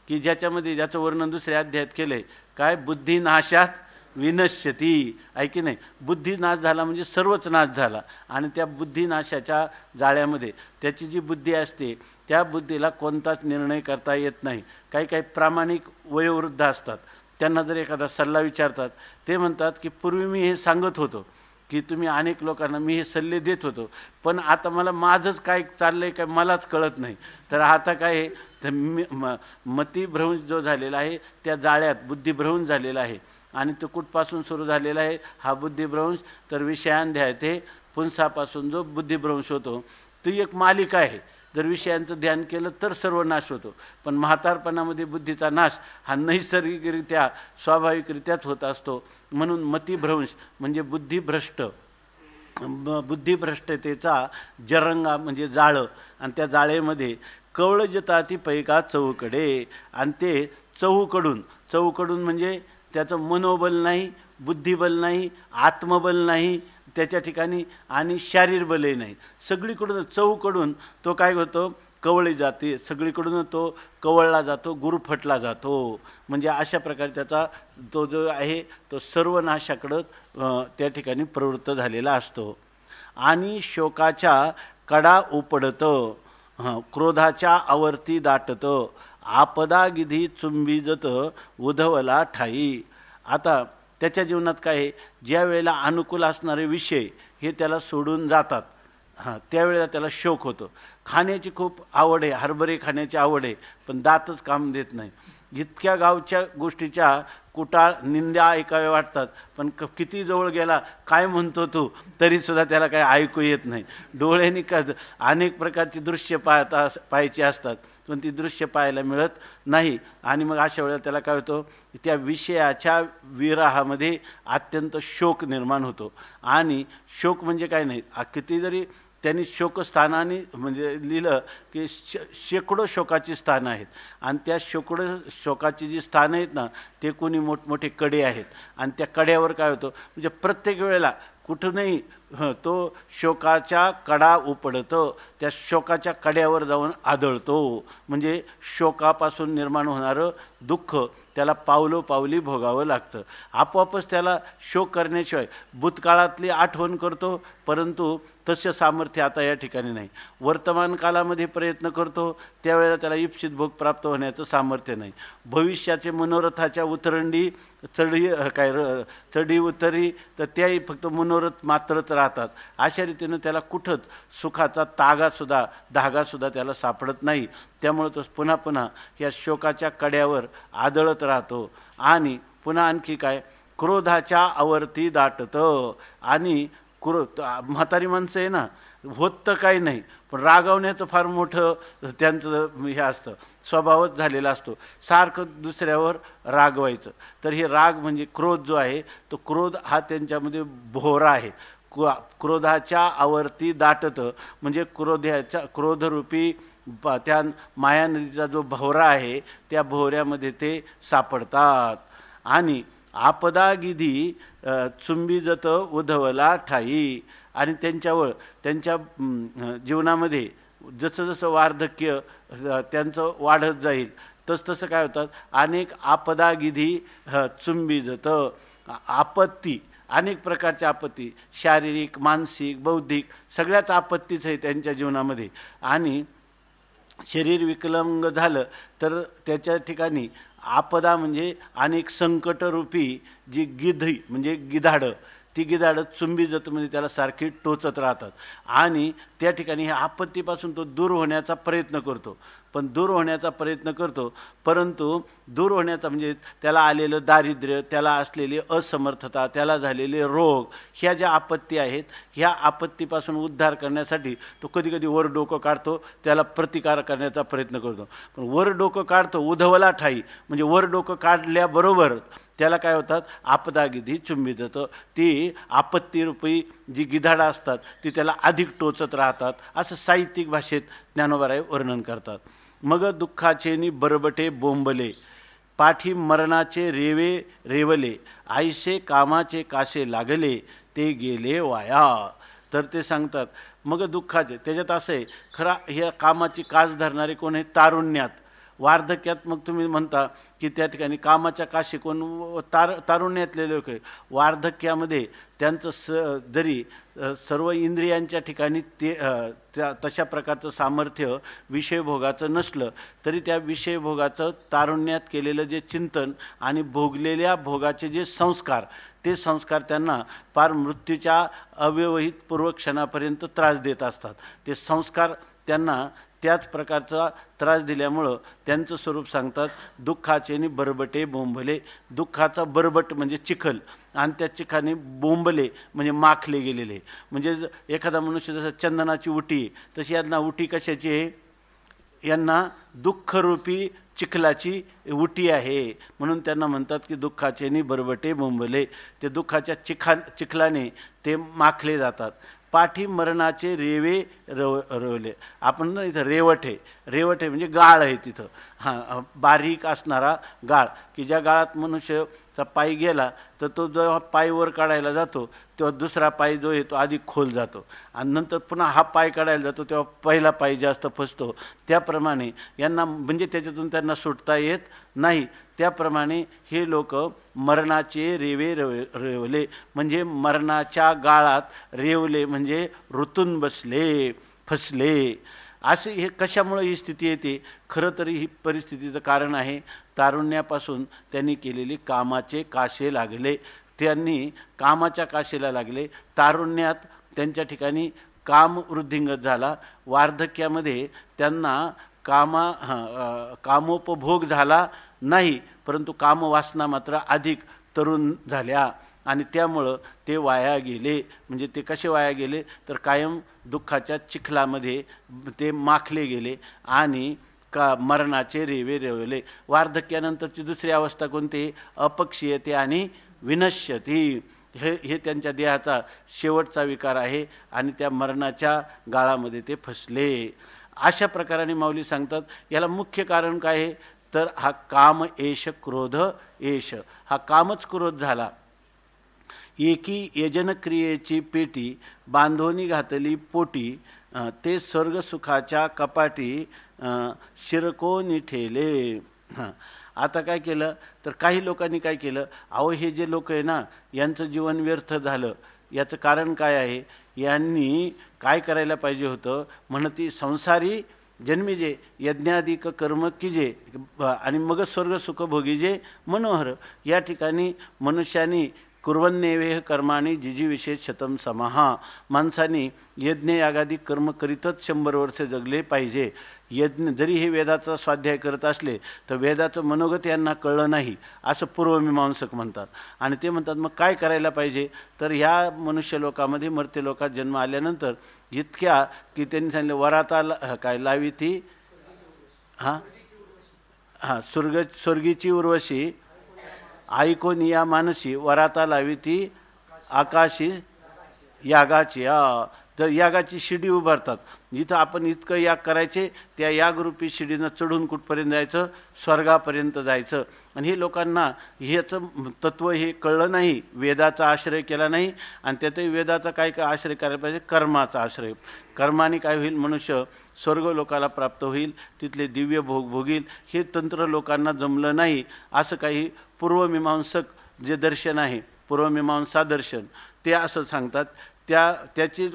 की ज्याच्यामध्ये ज्याचं वर्णन दुसऱ्या अध्यायात केलं आहे. काय? बुद्धिनाशात विनश्यती, आहे की नाही? बुद्धी नाश झाला म्हणजे सर्वच नाश झाला. आणि त्या बुद्धिनाशाच्या जाळ्यामध्ये त्याची जी बुद्धी असते त्या बुद्धीला कोणताच निर्णय करता येत नाही. काही काही प्रामाणिक वयोवृद्ध असतात, त्यांना जर एखादा सल्ला विचारतात, ते म्हणतात की पूर्वी मी हे सांगत होतो की तुम्ही अनेक लोकांना मी हे सल्ले देत होतो, पण आता मला माझंच काय चाललं आहे काय मलाच कळत नाही. तर आता काय आहे, तर मतिभ्रंश जो झालेला आहे त्या जाळ्यात बुद्धिभ्रंश झालेला आहे. आणि तो कुठपासून सुरू झालेला आहे हा बुद्धिभ्रंश? तर विषयांध्याय ते पुंसापासून जो बुद्धिभ्रंश होतो ती एक मालिका आहे. जर विषयांचं ध्यान केलं तर सर्व नाश होतो, पण म्हातारपणामध्ये बुद्धीचा नाश हा नैसर्गिकरित्या स्वाभाविकरित्याच होत असतो. म्हणून मतिभ्रंश म्हणजे बुद्धिभ्रष्ट, बुद्धिभ्रष्टतेचा जरंगा म्हणजे जाळं. आणि त्या जाळेमध्ये कवळ जताती पैका चौकडे. आणि ते चहूकडून म्हणजे त्याचं मनोबल नाही, बुद्धिबल नाही, आत्मबल नाही त्याच्या ठिकाणी आणि शारीरबलही नाही. सगळीकडून चहूकडून तो काय होतो? कवळी जाते. सगळीकडून तो कवळला जातो, गुरफटला जातो. म्हणजे अशा प्रकारे त्याचा तो जो आहे तो सर्वनाशाकडं त्या ठिकाणी प्रवृत्त झालेला असतो. आणि शोकाच्या कडा उपडतं, क्रोधाच्या आवर्ती दाटतं, आपदा गिधी चुंबीजत उधवला ठाई. आता त्याच्या जीवनात काय आहे? ज्या वेळेला अनुकूल असणारे विषय हे त्याला सोडून जातात, त्यावेळेला त्याला शोक होतो. खाण्याची खूप आवड आहे, हरभरे खाण्याची आवड आहे, पण दातच काम देत नाही. इतक्या गावच्या गोष्टीच्या कुटाळ निंद्या ऐकाव्या वाटतात, पण किती जवळ गेला काय म्हणतो तू तरीसुद्धा त्याला काय ऐकू येत नाही. डोळ्यांनी अनेक प्रकारची दृश्य पाहायची असतात, पण ती दृश्य पाहायला मिळत नाही. आणि मग अशा वेळेला त्याला काय होतं? त्या विषयाच्या विरहामध्ये अत्यंत शोक निर्माण होतो. आणि शोक म्हणजे काय नाही, किती जरी त्यांनी शोकस्थानाने म्हणजे लिहिलं की शेकडो शोकाची स्थानं आहेत. आणि त्या शेकडो शोकाची जी स्थानं आहेत ना ते कोणी मोठमोठे कडे आहेत. आणि त्या कड्यावर काय होतं? म्हणजे प्रत्येक वेळेला कुठूनही तो शोकाच्या कडा उपडतो, त्या शोकाच्या कड्यावर जाऊन आदळतो. म्हणजे शोकापासून निर्माण होणारं दुःख त्याला पावलोपावली भोगावं लागतं. आपोआपच त्याला शोक करण्याशिवाय भूतकाळातली आठवण करतो, परंतु तसं सामर्थ्य आता या ठिकाणी नाही. वर्तमान कालामध्ये प्रयत्न करतो त्यावेळेला त्याला इप्सित भोग प्राप्त होण्याचं सामर्थ्य नाही. भविष्याचे मनोरथाच्या उतरंडी चढी उतरी तर त्याही फक्त मनोरथ मात्रच राहतात. अशा रीतीनं त्याला कुठंच सुखाचा धागासुद्धा त्याला सापडत नाही. त्यामुळे तो पुन्हा पुन्हा या शोकाच्या कड्यावर आदळत राहतो. आणि पुन्हा आणखी काय? क्रोधाच्या आवर्ती दाटतं. आणि म्हातारी माणसं आहे ना, होत तर काही नाही, पण रागवण्याचं फार मोठं त्यांचं हे असतं, स्वभावच झालेला असतो, सारखं दुसऱ्यावर रागवायचं. तर हे राग म्हणजे क्रोध जो आहे तो क्रोध हा त्यांच्यामध्ये भोवरा आहे. क्रोधाच्या आवर्ती दाटतं म्हणजे क्रोधरूपी त्या माया नदीचा जो भोवरा आहे त्या भोवऱ्यामध्ये ते सापडतात. आणि आपदा गिधी चुंबीजत उधवला ठाई. आणि त्यांच्या जीवनामध्ये जसं जसं वार्धक्य त्यांचं वाढत जाईल तसतसं काय होतात, अनेक आपदा गिधी चुंबीजत. आपत्ती, अनेक प्रकारच्या आपत्ती, शारीरिक, मानसिक, बौद्धिक सगळ्याच आपत्तीच आहे त्यांच्या जीवनामध्ये. आणि शरीर विकलांग झालं तर त्याच्या ठिकाणी आपदा म्हणजे अनेक संकटरूपी जी गिधी म्हणजे गिधाडं, ती गिधाडं चुंबीजत म्हणजे त्याला सारखी टोचत राहतात. आणि त्या ठिकाणी ह्या आपत्तीपासून तो दूर होण्याचा प्रयत्न करतो. पण दूर होण्याचा प्रयत्न करतो, परंतु दूर होण्याचा म्हणजे त्याला आलेलं दारिद्र्य, त्याला असलेली असमर्थता, त्याला झालेले रोग, ह्या ज्या आपत्ती आहेत ह्या आपत्तीपासून उद्धार करण्यासाठी तो कधी कधी वर डोकं काढतो, त्याला प्रतिकार करण्याचा प्रयत्न करतो. पण वर डोकं काढतो उधवला ठाई म्हणजे वर डोकं काढल्याबरोबर त्याला काय होतात, आपदा गिधी चुंबीजत. ती आपत्तीरूपी जी गिधाडं असतात ती त्याला अधिक टोचत राहतात, असं साहित्यिक भाषेत ज्ञानोबाराय वर्णन करतात. मग दुःखाचे बरबटे बोंबले, पाठी मरणाचे रेवे रेवले, आईसे कामाचे कासे लागले, ते गेले वाया. तर ते सांगतात मग दुःखाचे, त्याच्यात असं आहे खरा ह्या कामाची कास धरणारे कोण आहे, तारुण्यात. वार्धक्यात मग तुम्ही म्हणता की त्या ठिकाणी कामाच्या काशी कोण, तारुण्यातले लोक आहे. वार्धक्यामध्ये त्यांचं जरी सर्व इंद्रियांच्या ठिकाणी ते तशा प्रकारचं सामर्थ्य विषयभोगाचं नसलं तरी त्या विषयभोगाचं तारुण्यात केलेलं जे चिंतन आणि भोगलेल्या भोगाचे जे संस्कार, ते संस्कार त्यांना पार मृत्यूच्या अव्यवहित पूर्वक्षणापर्यंत त्रास देत असतात. ते संस्कार त्यांना त्याच प्रकारचा त्रास दिल्यामुळं त्यांचं स्वरूप सांगतात दुःखाचे बरबटे बोंबले. दुःखाचा बरबट म्हणजे चिखल, आणि त्या चिखाने बोंबले म्हणजे माखले गेलेले. म्हणजे एखादा मनुष्य जसं चंदनाची उटी, तशी यांना उटी कशाची आहे, यांना दुःखरूपी चिखलाची उटी आहे. म्हणून त्यांना म्हणतात की दुःखाचे बरबटे बोंबले. ते दुःखाच्या चिखलाने ते माखले जातात. पाठी मरणाचे रेवे रवले. आपण ना इथं रेवट आहे म्हणजे गाळ आहे तिथं, हां, बारीक असणारा गाळ, की ज्या गाळात मनुष्यचा पाय गेला तर तो जेव्हा पाय वर काढायला जातो तेव्हा दुसरा पाय जो आहे तो अधिक खोल जातो, आणि नंतर पुन्हा हा पाय काढायला जातो तेव्हा पहिला पाय जास्त फसतो. त्याप्रमाणे यांना म्हणजे त्याच्यातून त्यांना सुटता येत नाही. त्याप्रमाणे हे लोक मरणाचे रेवे रेवले म्हणजे मरणाच्या गाळात रेवले म्हणजे ऋतून बसले, फसले. असे हे कशामुळे ही स्थिती येते, खरं तरी ही परिस्थितीचं कारण आहे तारुण्यापासून त्यांनी केलेली कामाचे काशे लागले. त्यांनी कामाच्या काशेला लागले. तारुण्यात त्यांच्या ठिकाणी काम वृद्धिंगत झाला. वार्धक्यामध्ये त्यांना कामोपभोग झाला नाही, परंतु कामवासना मात्र अधिक तरुण झाल्या, आणि त्यामुळं ते वाया गेले. म्हणजे ते कसे वाया गेले तर कायम दुःखाच्या चिखलामध्ये ते माखले गेले आणि मरणाचे रेवे रेवले. वार्धक्यानंतरची दुसरी अवस्था कोणती, अपक्षीयते आणि विनश्यती. हे त्यांच्या देहाचा शेवटचा विकार आहे आणि त्या मरणाच्या गाळामध्ये ते फसले. अशा प्रकाराने माऊली सांगतात. याला मुख्य कारण काय आहे तर हा काम एष क्रोध एष, हा कामच क्रोध झाला. एकी यजनक्रियेची पेटी बांधोनी घातली पोटी, ते स्वर्गसुखाच्या कपाटी शिरकोनी ठेले. आता काय केलं तर काही लोकांनी काय केलं, अहो हे जे लोक आहे ना यांचं जीवन व्यर्थ झालं, याचं कारण काय आहे, यांनी काय करायला पाहिजे होतं, म्हणती संसारी जन्मीजे यज्ञाधिक कर्म कीजे आणि मग स्वर्ग सुख भोगीजे मनोहर. या ठिकाणी मनुष्यानी कुर्वन्नेवेह कर्माणी जिजीविषे शतम समाहा. माणसांनी यज्ञ यागादी कर्म करीतच 100 वर्षे जगले पाहिजे. यज्ञ जरी हे वेदाचा स्वाध्याय करत असले तर वेदाचं मनोगत यांना कळलं नाही असं पूर्वमीमांसक म्हणतात. आणि ते म्हणतात मग काय करायला पाहिजे तर ह्या मनुष्य लोकामध्ये मर्त्य लोकात जन्म आल्यानंतर इतक्या की त्यांनी सांगितलं वराता काय लावी ती स्वर्गीची उर्वशी ऐकोन या मानसी वराता लावी ती आकाशी यागाची. तर यागाची शिडी उभारतात. जिथं आपण इतकं याग करायचे त्या यागरूपी शिडीनं चढून कुठपर्यंत जायचं, स्वर्गापर्यंत जायचं. आणि हे लोकांना ह्याचं तत्त्व हे कळलं नाही, वेदाचा आश्रय केला नाही. आणि त्यातही वेदाचा काय काय आश्रय करायला पाहिजे, कर्माचा आश्रय. कर्माने काय होईल, मनुष्य स्वर्ग लोकाला प्राप्त होईल, तिथले दिव्य भोग भोगील. हे तंत्र लोकांना जमलं नाही. असं काही पूर्वमीमांसक जे दर्शन आहे, पूर्वमीमांसा दर्शन, ते असं सांगतात. त्याची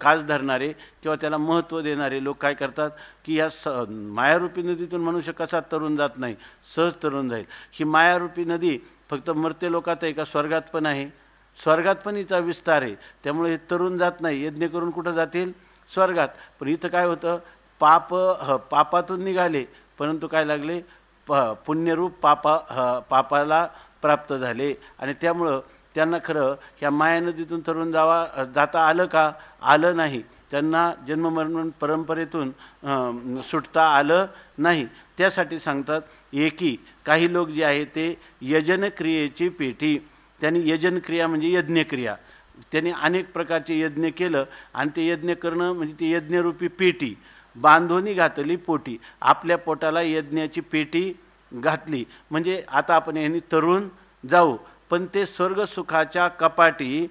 कास धरणारे किंवा त्याला महत्त्व देणारे लोक काय करतात की या मायारूपी नदीतून मनुष्य कसा तरुण जात नाही, सहज तरुण जाईल. ही मायारूपी नदी फक्त मर्त्य लोकात आहे का, स्वर्गात पण आहे? स्वर्गात पण हिचा विस्तार आहे. त्यामुळे हे तरुण जात नाही. यज्ञ करून कुठं जातील, स्वर्गात. पण इथं काय होतं, पापातून निघाले परंतु काय लागले, पुण्यरूप पापाला प्राप्त झाले. आणि त्यामुळं त्यांना खरं ह्या माया नदीतून तरुण जाता आलं का, आलं नाही. त्यांना जन्ममरण परंपरेतून सुटता आलं नाही. त्यासाठी सांगतात एकी काही लोक जे आहे ते यजनक्रियेची पेटी, त्यांनी यजनक्रिया म्हणजे यज्ञक्रिया, त्यांनी अनेक प्रकारचे यज्ञ केलं आणि ते यज्ञ करणं म्हणजे ती यज्ञरूपी पेटी बांधून घातली पोटी. आपल्या पोटाला यज्ञाची पेटी घातली म्हणजे आता आपण यांनी तरुण जाऊ. पण ते स्वर्गसुखाच्या कपाटी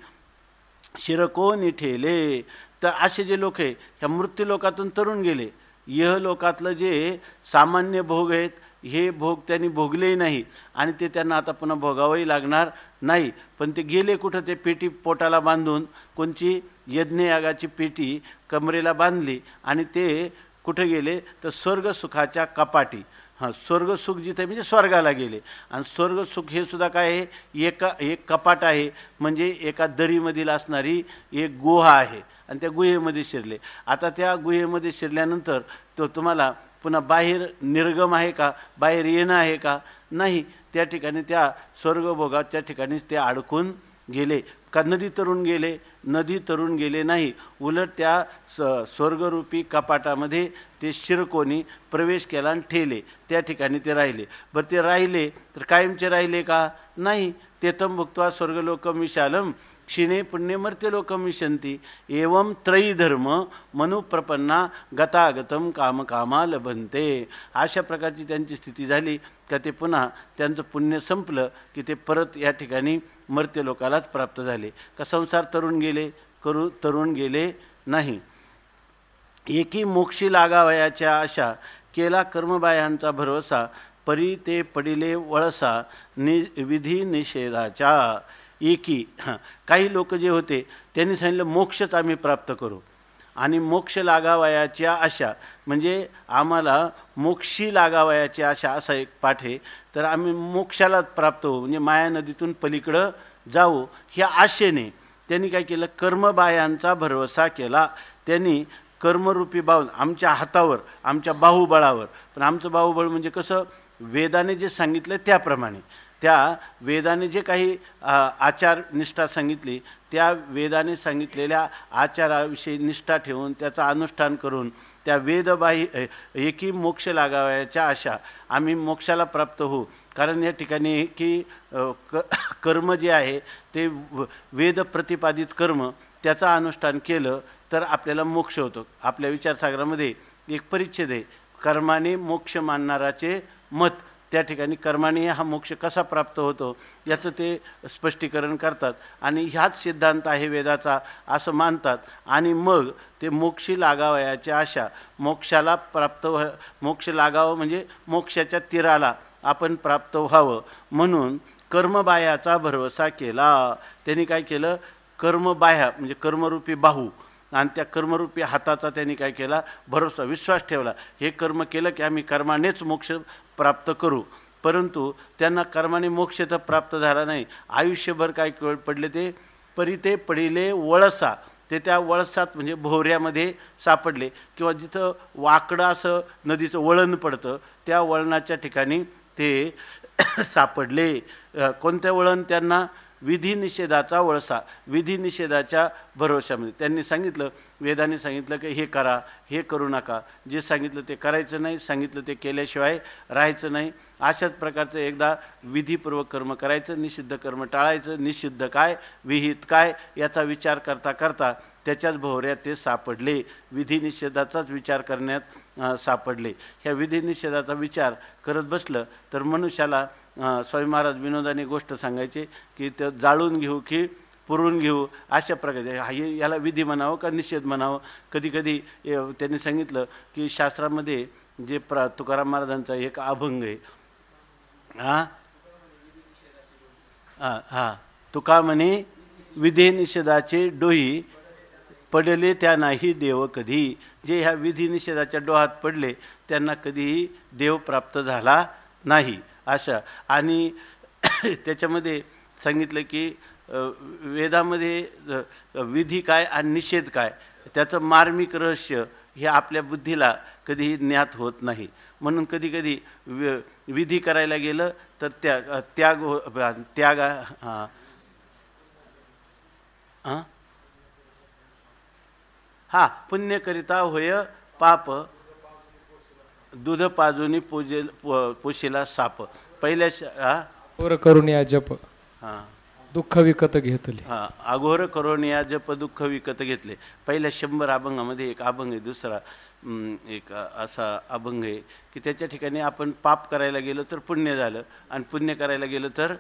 शिरकोनी ठेले. तर असे जे लोक आहे ह्या मृत्यूलोकातून तरुण गेले, यहलोकातलं जे सामान्य भोग आहेत हे भोग त्यांनी भोगलेही नाही आणि ते त्यांना आता पुन्हा भोगावंही लागणार नाही. पण ते गेले कुठं, ते पेटी पोटाला बांधून, कोणची यज्ञयागाची पेटी कमरेला बांधली आणि ते कुठं गेले तर स्वर्गसुखाच्या कपाटी. स्वर्गसुख जिथे म्हणजे स्वर्गाला गेले. आणि स्वर्गसुख हे सुद्धा काय आहे, एक कपाट आहे, म्हणजे एका दरीमधील असणारी एक गुहा आहे आणि त्या गुहेमध्ये शिरले. आता त्या गुहेमध्ये शिरल्यानंतर तो तुम्हाला पुन्हा बाहेर निर्गम आहे का, बाहेर येणं आहे का, नाही. त्या ठिकाणी त्या स्वर्गभोगाच्या ठिकाणीच ते अडकून गेले. का नदी तरुण गेले, नदी तरुण गेले नाही. उलट त्या स्वर्गरूपी कपाटामध्ये ते शिरकोनी प्रवेश केला आणि ठेले, त्या ठिकाणी ते राहिले. बरं ते राहिले तर कायमचे राहिले का, नाही. तेतम भुक्त्वा स्वर्गलोकम विशालम क्षीणे पुण्य मर्त्यलोकम विशंती एवं त्रयी धर्म मनुप्रपन्ना गतागतम कामकामा लभन्ते. अशा प्रकारची त्यांची स्थिती झाली का ते पुन्हा त्यांचं पुण्य संपलं की ते परत या ठिकाणी मर्त्यलोकालाच प्राप्त झाले. का संसार तरुण गेले नाही. एकी मोक्षी लागावयाच्या आशा केला कर्मबायांचा भरोसा परी ते पडिले वळसा विधी निषेधाच्या. एकी काही लोक जे होते त्यांनी सांगितलं मोक्षच आम्ही प्राप्त करू आणि मोक्ष लागावयाच्या आशा म्हणजे आम्हाला मोक्षी लागावयाची आशा, असा एक पाठ आहे. तर आम्ही मोक्षालाच प्राप्त होऊ म्हणजे माया नदीतून पलीकडं जाऊ ह्या आशेने त्यांनी काय केलं, कर्मबायांचा भरवसा केला. त्यांनी कर्मरूपी बाहू आमच्या हातावर, आमच्या बाहुबळावर, पण आमचं बाहुबळ म्हणजे कसं, वेदाने जे सांगितलं त्याप्रमाणे, त्या वेदाने जे काही आचार निष्ठा सांगितली त्या वेदाने सांगितलेल्या आचाराविषयी निष्ठा ठेवून त्याचा अनुष्ठान करून त्या वेदबाह्य एकी मोक्ष लागावयाच्या आशा आम्ही मोक्षाला प्राप्त होऊ. कारण या ठिकाणी की कर्म जे आहे ते वेद प्रतिपादित कर्म, त्याचं अनुष्ठान केलं तर आपल्याला मोक्ष होतो. आपल्या विचारसागरामध्ये एक परिच्छेद आहे, कर्माने मोक्ष मानणाराचे मत. त्या ठिकाणी कर्माने हा मोक्ष कसा प्राप्त होतो याचं ते स्पष्टीकरण करतात आणि ह्याच सिद्धांत आहे वेदाचा असं मानतात. आणि मग ते मोक्षी लागावयाच्या आशा, मोक्षाला मोक्ष लागावं म्हणजे मोक्षाच्या तीराला आपण प्राप्त व्हावं म्हणून कर्मबाह्याचा भरवसा केला. त्यांनी काय केलं, कर्मबाह्या म्हणजे कर्मरूपी बाहू आणि त्या कर्मरूपी हाताचा त्यांनी काय केला, भरोसा, विश्वास ठेवला. हे कर्म केलं की आम्ही कर्मानेच मोक्ष प्राप्त करू. परंतु त्यांना कर्माने मोक्ष तर प्राप्त झाला नाही. आयुष्यभर काय पडले ते परी ते पडिले वळसा. ते त्या वळसात म्हणजे भोवऱ्यामध्ये सापडले किंवा जिथं वाकडं असं नदीचं वळण पडतं त्या वळणाच्या ठिकाणी ते सापडले. कोणत्या वळण, त्यांना विधी निषेधाचा वळसा, विधी निषेधाच्या भरोशामध्ये. त्यांनी सांगितलं, वेदाने सांगितलं की हे करा, हे करू नका, जे सांगितलं ते करायचं नाही, सांगितलं ते केल्याशिवाय राहायचं नाही. अशाच प्रकारचं एकदा विधीपूर्वक कर्म करायचं, निषिद्ध कर्म टाळायचं. निषिद्ध काय, विहित काय याचा विचार करता करता त्याच्याच भोवऱ्यात ते सापडले, विधिनिषेधाचाच विचार करण्यात सापडले. ह्या विधिनिषेधाचा विचार करत बसलं तर मनुष्याला स्वामी महाराज विनोदाने गोष्ट सांगायचे की ते जाळून घेऊ की पुरून घेऊ, अशा प्रकारे याला विधी म्हणावं का निषेध म्हणावं. कधी कधी त्यांनी सांगितलं की शास्त्रामध्ये जे तुकाराम महाराजांचा एक अभंग आहे, तुका म्हणे विधी निषेधाचे डोही पडले त्या नाही देव कधी. जे ह्या विधी निषेधाच्या डोहात पडले त्यांना कधीही देव प्राप्त झाला नाही अशा. आणि त्याच्यामध्ये सांगितलं की वेदामध्ये विधी काय आणि निषेध काय त्याचं मार्मिक रहस्य हे आपल्या बुद्धीला कधीही ज्ञात होत नाही. म्हणून कधी कधी विधी करायला गेलं तर त्याग पुण्यकरिता होय पाप, दूध पाजूनी पोशीला साप. पहिल्या अघोर करून या जप दुःख विकत घेतले. अघोर करून या जप दुःख विकत घेतले. पहिल्या 100 अभंगामध्ये एक अभंग आहे, दुसरा एक असा अभंग आहे की त्याच्या ठिकाणी आपण पाप करायला गेलो तर पुण्य झालं आणि पुण्य करायला गेलं तर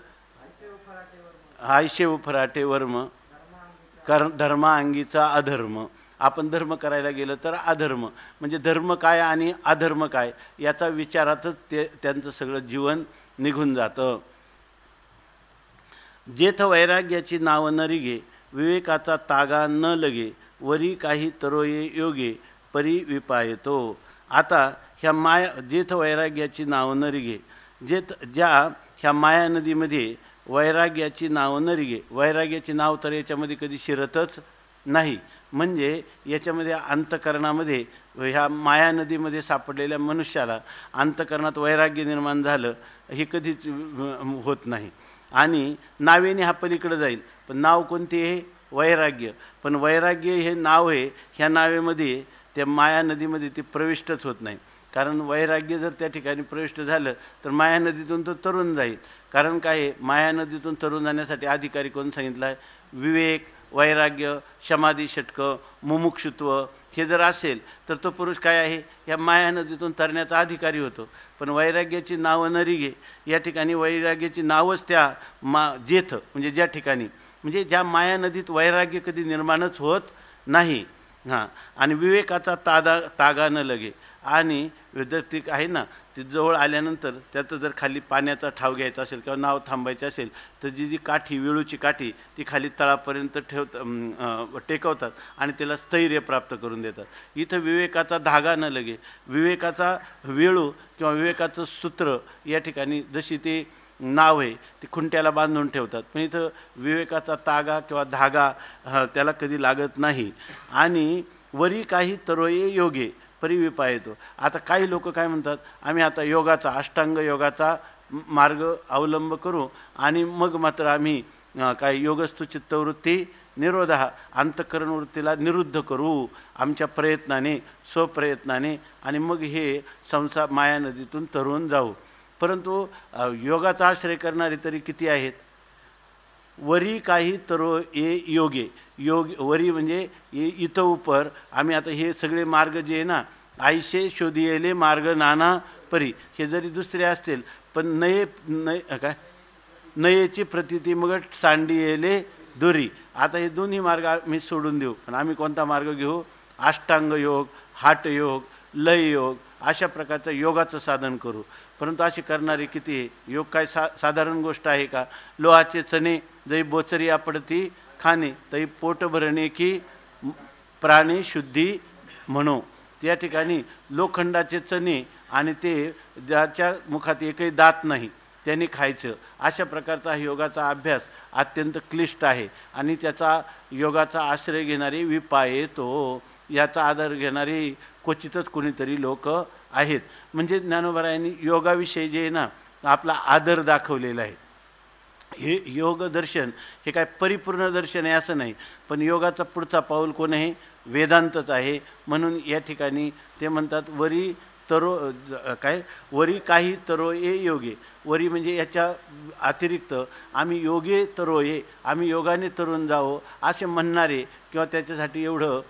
आयशे उफराटे वर्म धर्मांगीचा अधर्म. आपण धर्म करायला गेलं तर अधर्म. म्हणजे धर्म काय आणि अधर्म काय याचा विचारातच त्यांचं सगळं जीवन निघून जातं. जेथ वैराग्याची नाव न रिगे, विवेकाचा तागा न लगे, वरी काही तरोये योगे परी विपायतो. आता ह्या जेथ वैराग्याची नाव न रिगे, ज्या ह्या माया नदीमध्ये वैराग्याची नाव न रिगे, वैराग्याची नाव तर याच्यामध्ये कधी शिरतच नाही. म्हणजे याच्यामध्ये अंतकरणामध्ये ह्या माया नदीमध्ये सापडलेल्या मनुष्याला अंतकरणात वैराग्य निर्माण झालं हे कधीच होत नाही. आणि नावेने हा पलीकडे जाईल, पण नाव कोणते आहे? वैराग्य. पण वैराग्य हे नाव आहे, ह्या नावेमध्ये त्या माया नदीमध्ये ते प्रविष्टच होत नाही. कारण वैराग्य जर त्या ठिकाणी प्रविष्ट झालं तर माया नदीतून तो तरुण जाईल. कारण काय आहे, माया नदीतून तरुण जाण्यासाठी अधिकारी कोण सांगितलं आहे? विवेक, वैराग्य, समाधी षटक, मुमुक्षुत्व हे जर असेल तर तो पुरुष काय आहे, या माया नदीतून तरण्याचा अधिकारी होतो. पण वैराग्याची नावं न रिगे, या ठिकाणी वैराग्याची नावच त्या जेथ म्हणजे ज्या ठिकाणी म्हणजे ज्या माया नदीत वैराग्य कधी निर्माणच होत नाही. आणि विवेकाचा तागा न लगे. आणि विद्यार्थी आहे ना, ती जवळ आल्यानंतर त्याचं जर खाली पाण्याचा ठाव घ्यायचा असेल किंवा नाव थांबायचं असेल तर जी काठी, विळूची काठी ती खाली तळापर्यंत टेकवतात आणि त्याला स्थैर्य प्राप्त करून देतात. इथं विवेकाचा धागा न लगे, विवेकाचा वेळू किंवा विवेकाचं सूत्र या ठिकाणी जशी ते नाव आहे ती खुंट्याला बांधून ठेवतात, पण इथं विवेकाचा तागा किंवा धागा त्याला कधी लागत नाही. आणि वरी काही तरोये योगे परिविपा येतो. आता काही लोक काय म्हणतात, आम्ही आता योगाचा, अष्टांग योगाचा मार्ग अवलंब करू आणि मग मात्र आम्ही काय योगस्थु चित्तवृत्ती निरोधा, अंतःकरण वृत्तीला निरुद्ध करू आमच्या प्रयत्नाने, स्वप्रयत्नाने, आणि मग हे संसार माया नदीतून तरून जाऊ. परंतु योगाचा आश्रय करणारे तरी किती आहेत? वरी काही तरो ये योगे, वरी म्हणजे इथं उपर. आम्ही आता हे सगळे मार्ग जे आहे ना, आयशे शोधियेले मार्ग नाना परी, हे जरी दुसरे असतील पण नयेची प्रतिती मग सांडियेले दुरी. आता हे दोन्ही मार्ग आम्ही सोडून देऊ, पण आम्ही कोणता मार्ग घेऊ? अष्टांग योग, हाट योग, लय योग, अशा प्रकारचं योगाचं साधन करू. परंतु असे करणारे किती आहे? योग काय साधारण गोष्ट आहे का? लोहाचे चणे जै बोचरी आपडती खाणे, तै पोट भरणे की प्राणी शुद्धी म्हणो. त्या ठिकाणी लोखंडाचे चणे आणि ते ज्याच्या मुखात एकही दात नाही त्यांनी खायचं. अशा प्रकारचा योगाचा अभ्यास अत्यंत क्लिष्ट आहे आणि त्याचा योगाचा आश्रय घेणारे विपाये तो, याचा आधार घेणारे क्वचितच कोणीतरी लोक आहेत. म्हणजे ज्ञानोबरायांनी योगाविषयी जे आहे ना आपला आदर दाखवलेला आहे. हे योग दर्शन हे काय परिपूर्ण दर्शन आहे असं नाही, पण योगाचा पुढचा पाऊल कोण आहे? वेदांतच आहे. म्हणून या ठिकाणी ते म्हणतात वरी काय वरी काही तरो ये योगे, वरी म्हणजे याच्या अतिरिक्त आम्ही योगे तरो ये, आम्ही योगाने तरुण जावो असे म्हणणारे किंवा त्याच्यासाठी एवढं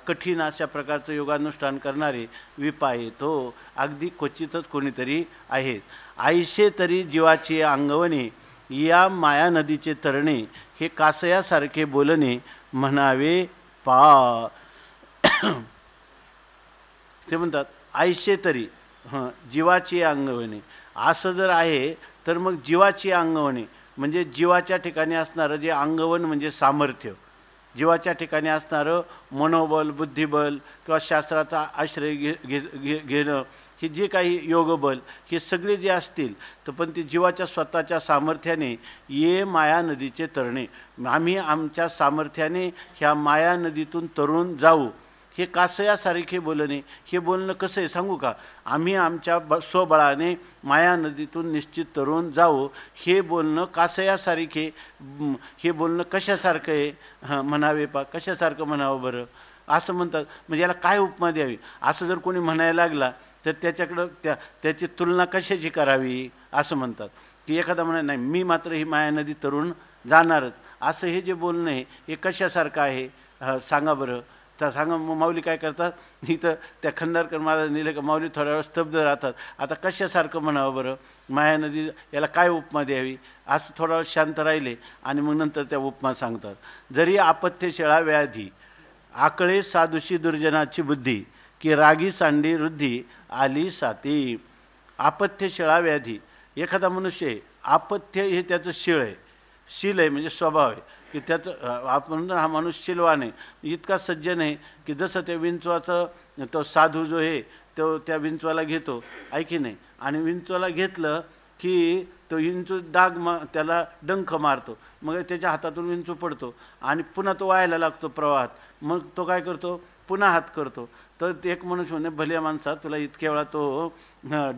कठीण अशा प्रकारचं योगानुष्ठान करणारे विपाये तो अगदी क्वचितच कोणीतरी आहेत. आईशे तरी जीवाचे अंगवणे, या माया नदीचे तरणे, हे कासयासारखे बोलणे म्हणावे पा. ते म्हणतात आईशे तरी जीवाची अंगवणे, असं जर आहे तर मग जीवाची अंगवणे म्हणजे जीवाच्या ठिकाणी असणारं जे अंगवण म्हणजे सामर्थ्य, जीवाच्या ठिकाणी असणारं मनोबल, बुद्धिबल किंवा शास्त्राचा आश्रय घेणं, हे जे काही योगबल, हे सगळे जे असतील तर पण ते जीवाच्या स्वतःच्या सामर्थ्याने ये माया नदीचे तरणे, आम्ही आमच्या सामर्थ्याने ह्या माया नदीतून तरुण जाऊ. हे कासयासारखे बोलणे, हे बोलणं कसं आहे सांगू का? आम्ही आमच्या स्वबळाने माया नदीतून निश्चित तरुण जाऊ, हे बोलणं कासयासारखे. हे बोलणं कशासारखं आहे म्हणावे पा, कशासारखं म्हणावं बरं असं म्हणतात. म्हणजे याला काय उपमा द्यावी असं जर कोणी म्हणायला लागला तर त्याच्याकडं त्याची तुलना कशाची करावी असं म्हणतात. की एखादा म्हणा नाही मी मात्र ही माया नदी तरुण जाणारच, असं हे जे बोलणं आहे हे कशासारखं आहे सांगा बरं. तर सांगा. मग माऊली काय करतात, इथं त्या खंदारकर महाराज नेले का माऊली थोड्या वेळ स्तब्ध राहतात. आता कशासारखं म्हणावं बरं, माया नदी याला काय उपमा द्यावी असं थोडा वेळ शांत राहिले आणि मग नंतर त्या उपमा सांगतात. जरी आपत्यशेळा व्याधी, आकळे साधुशी दुर्जनाची बुद्धी, की रागी सांडी वृद्धी आली साती. आपत्यशेळा व्याधी, एखादा मनुष्य आपत्य हे त्याचं शीळ आहे, शील आहे म्हणजे स्वभाव आहे की त्याचं आपण हा माणूस शीलवान आहे, इतका सज्जन आहे की जसं त्या विंचवाचं तो साधू जो आहे तो त्या विंचवाला घेतो आहे की नाही, आणि विंचवाला घेतलं की तो विंचू त्याला डंख मारतो, मग त्याच्या हातातून विंचू पडतो आणि पुन्हा तो वाहायला लागतो प्रवाहात. मग तो काय करतो, पुन्हा हात करतो. तर एक मनुष्य म्हणे भल्या माणसा तुला इतक्या वेळा तो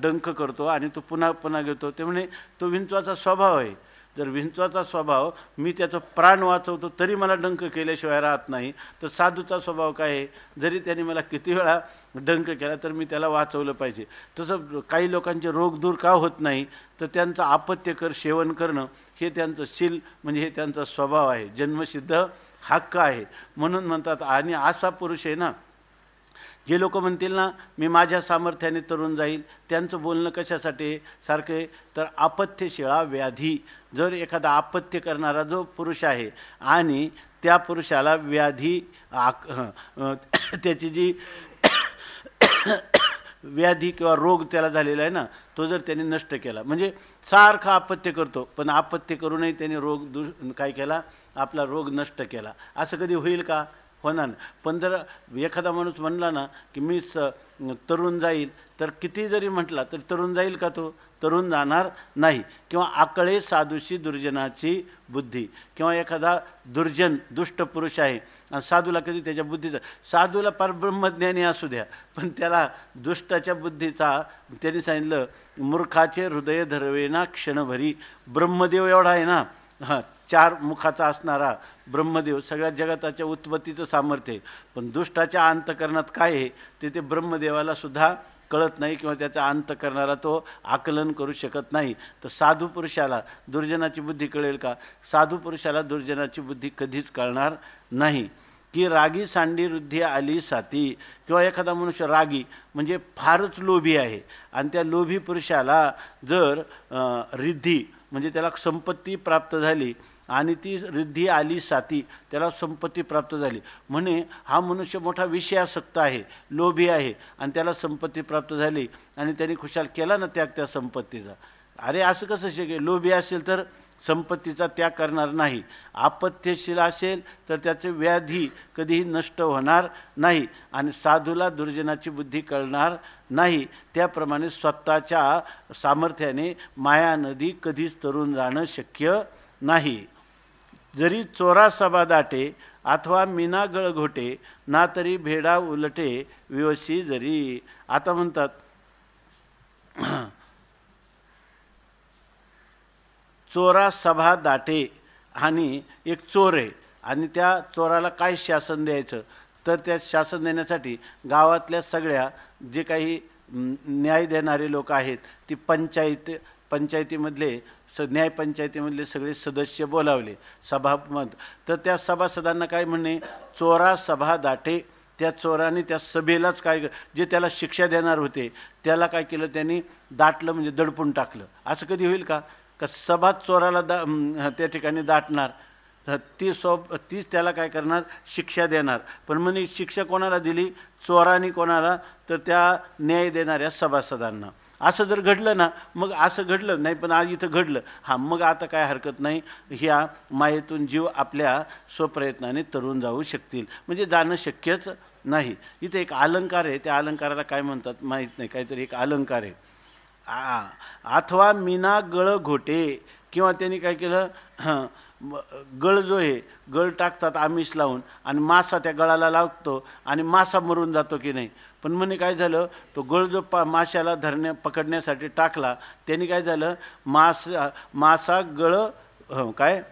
डंख करतो आणि तो पुन्हा पुन्हा घेतो. ते म्हणे तो विंचवाचा स्वभाव आहे. जर विंचवाचा स्वभाव मी त्याचं प्राण वाचवतो तरी मला डंक केल्याशिवाय राहत नाही, तर साधूचा स्वभाव काय आहे, जरी त्याने मला किती वेळा डंक केला तर मी त्याला वाचवलं पाहिजे. तसं काही लोकांचे रोग दूर का होत नाही, तर त्यांचं आपत्यकर सेवन करणं हे त्यांचं शील म्हणजे हे त्यांचा स्वभाव आहे, जन्मसिद्ध हक्क आहे. म्हणून म्हणतात. आणि असा पुरुष आहे ना, जे लोक म्हणतील ना मी माझ्या सामर्थ्याने तरुण जाईल, त्यांचं बोलणं कशासाठी सारखे, तर आपत्यशिळा व्याधी. जर एखादा आपत्य करणारा जो पुरुष आहे आणि त्या पुरुषाला व्याधी त्याची जी व्याधी किंवा रोग त्याला झालेला आहे ना, तो जर त्यांनी नष्ट केला, म्हणजे सारखा आपत्य करतो पण आपत्य करूनही त्यांनी रोग काय केला, आपला रोग नष्ट केला, असं कधी होईल का? होणार. पण जर एखादा माणूस म्हणला ना की मी तरुण जाईल, तर किती जरी म्हटला तर तरुण जाईल का? तो तरुण जाणार नाही. किंवा आकळे साधूशी दुर्जनाची बुद्धी, किंवा एखादा दुर्जन दुष्ट पुरुष आहे आणि साधूला कधी त्याच्या बुद्धीचा, साधूला पार ब्रह्मज्ञानी असू द्या पण त्याला दुष्टाच्या बुद्धीचा, त्यांनी सांगितलं मूर्खाचे हृदय धरवेना क्षणभरी. ब्रह्मदेव एवढा आहे ना, हां 4 मुखाचा असणारा ब्रह्मदेव, सगळ्या जगताच्या उत्पत्तीचं सामर्थ्य आहे, पण दुष्टाच्या अंतकरणात काय आहे ते ब्रह्मदेवाला सुद्धा कळत नाही किंवा त्याचा अंत करणारा तो आकलन करू शकत नाही. तर साधू पुरुषाला दुर्जनाची बुद्धी कळेल का? साधू पुरुषाला दुर्जनाची बुद्धी कधीच कळणार नाही. की रागी सांडी वृद्धी आली साती, किंवा एखादा मनुष्य रागी म्हणजे फारच लोभी आहे आणि त्या लोभी पुरुषाला जर रिद्धी म्हणजे त्याला संपत्ती प्राप्त झाली आणि ती रिद्धी आली साती, त्याला संपत्ती प्राप्त झाली, म्हणे हा मनुष्य मोठा विषयासक्त आहे, लोभी आहे आणि त्याला संपत्ती प्राप्त झाली आणि त्यांनी खुशाल केला ना त्याग त्या संपत्तीचा. अरे असं कसं शक्य? लोभी असेल तर संपत्तीचा त्याग करणार नाही, आपत्यशील असेल तर त्याचे व्याधी कधीही नष्ट होणार नाही आणि साधूला दुर्जनाची बुद्धी कळणार नाही. त्याप्रमाणे स्वतःच्या सामर्थ्याने माया नदी कधीच तरुण जाणं शक्य नाही. जरी चोरा सभा दाटे अथवा मीना गळघोटे, ना तरी भेडा उलटे विवशी जरी. आता म्हणतात चोरा सभा दाटे, आणि एक चोर आहे आणि त्या चोराला काय शासन द्यायचं, तर त्या शासन देण्यासाठी गावातल्या सगळ्या जे काही न्याय देणारे लोक आहेत ती पंचायतीमधले न्यायपंचायतीमधले सगळे सदस्य बोलावले सभामत. तर त्या सभासदांना काय म्हणणे, चोरा सभा दाटे. त्या चोराने त्या सभेलाच काय, जे त्याला शिक्षा देणार होते त्याला काय केलं, त्यांनी दाटलं म्हणजे दडपून टाकलं. असं कधी होईल का सभा चोराला त्या ठिकाणी दाटणार, तीच त्याला काय करणार, शिक्षा देणार. पण म्हणे शिक्षा कोणाला दिली, चोराने कोणाला, तर त्या न्याय देणाऱ्या सभासदांना. असं जर घडलं ना, मग असं घडलं नाही पण आज इथं घडलं, हां मग आता काय हरकत नाही, ह्या मायेतून जीव आपल्या स्वप्रयत्नाने तरून जाऊ शकतील, म्हणजे जाणं शक्यच नाही. इथे एक अलंकार आहे, त्या अलंकाराला काय म्हणतात माहीत नाही, काहीतरी एक अलंकार आहे. अथवा मीना गळ घोटे, किंवा त्यांनी काय केलं, गळ जो आहे, गळ टाकतात आमिष लावून आणि मासा त्या गळाला लावतो आणि मासा मरून जातो की नाही. पण म्हणे काय झालं, तो गळ जो माशाला पकडण्यासाठी टाकला, त्यांनी काय झालं, मासा गळ काय,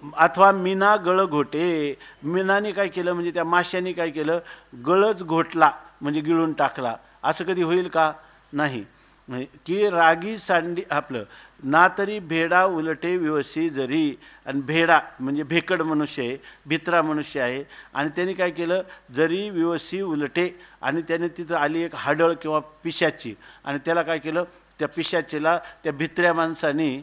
अथवा मीना गळ घोटे, मीनाने काय केलं म्हणजे त्या माशाने काय केलं, गळच घोटला म्हणजे गिळून टाकला. असं कधी होईल का, नाही. की रागी सांडी आपलं ना तरी भेडा उलटे विवसी जरी. आणि भेडा म्हणजे भेकड मनुष्य आहे, भित्रा मनुष्य आहे, आणि त्याने काय केलं, जरी विवसी उलटे, आणि त्याने तिथं आली एक हाडळ किंवा पिशाची, आणि त्याला काय केलं, त्या पिशाचीला त्या भित्र्या माणसाने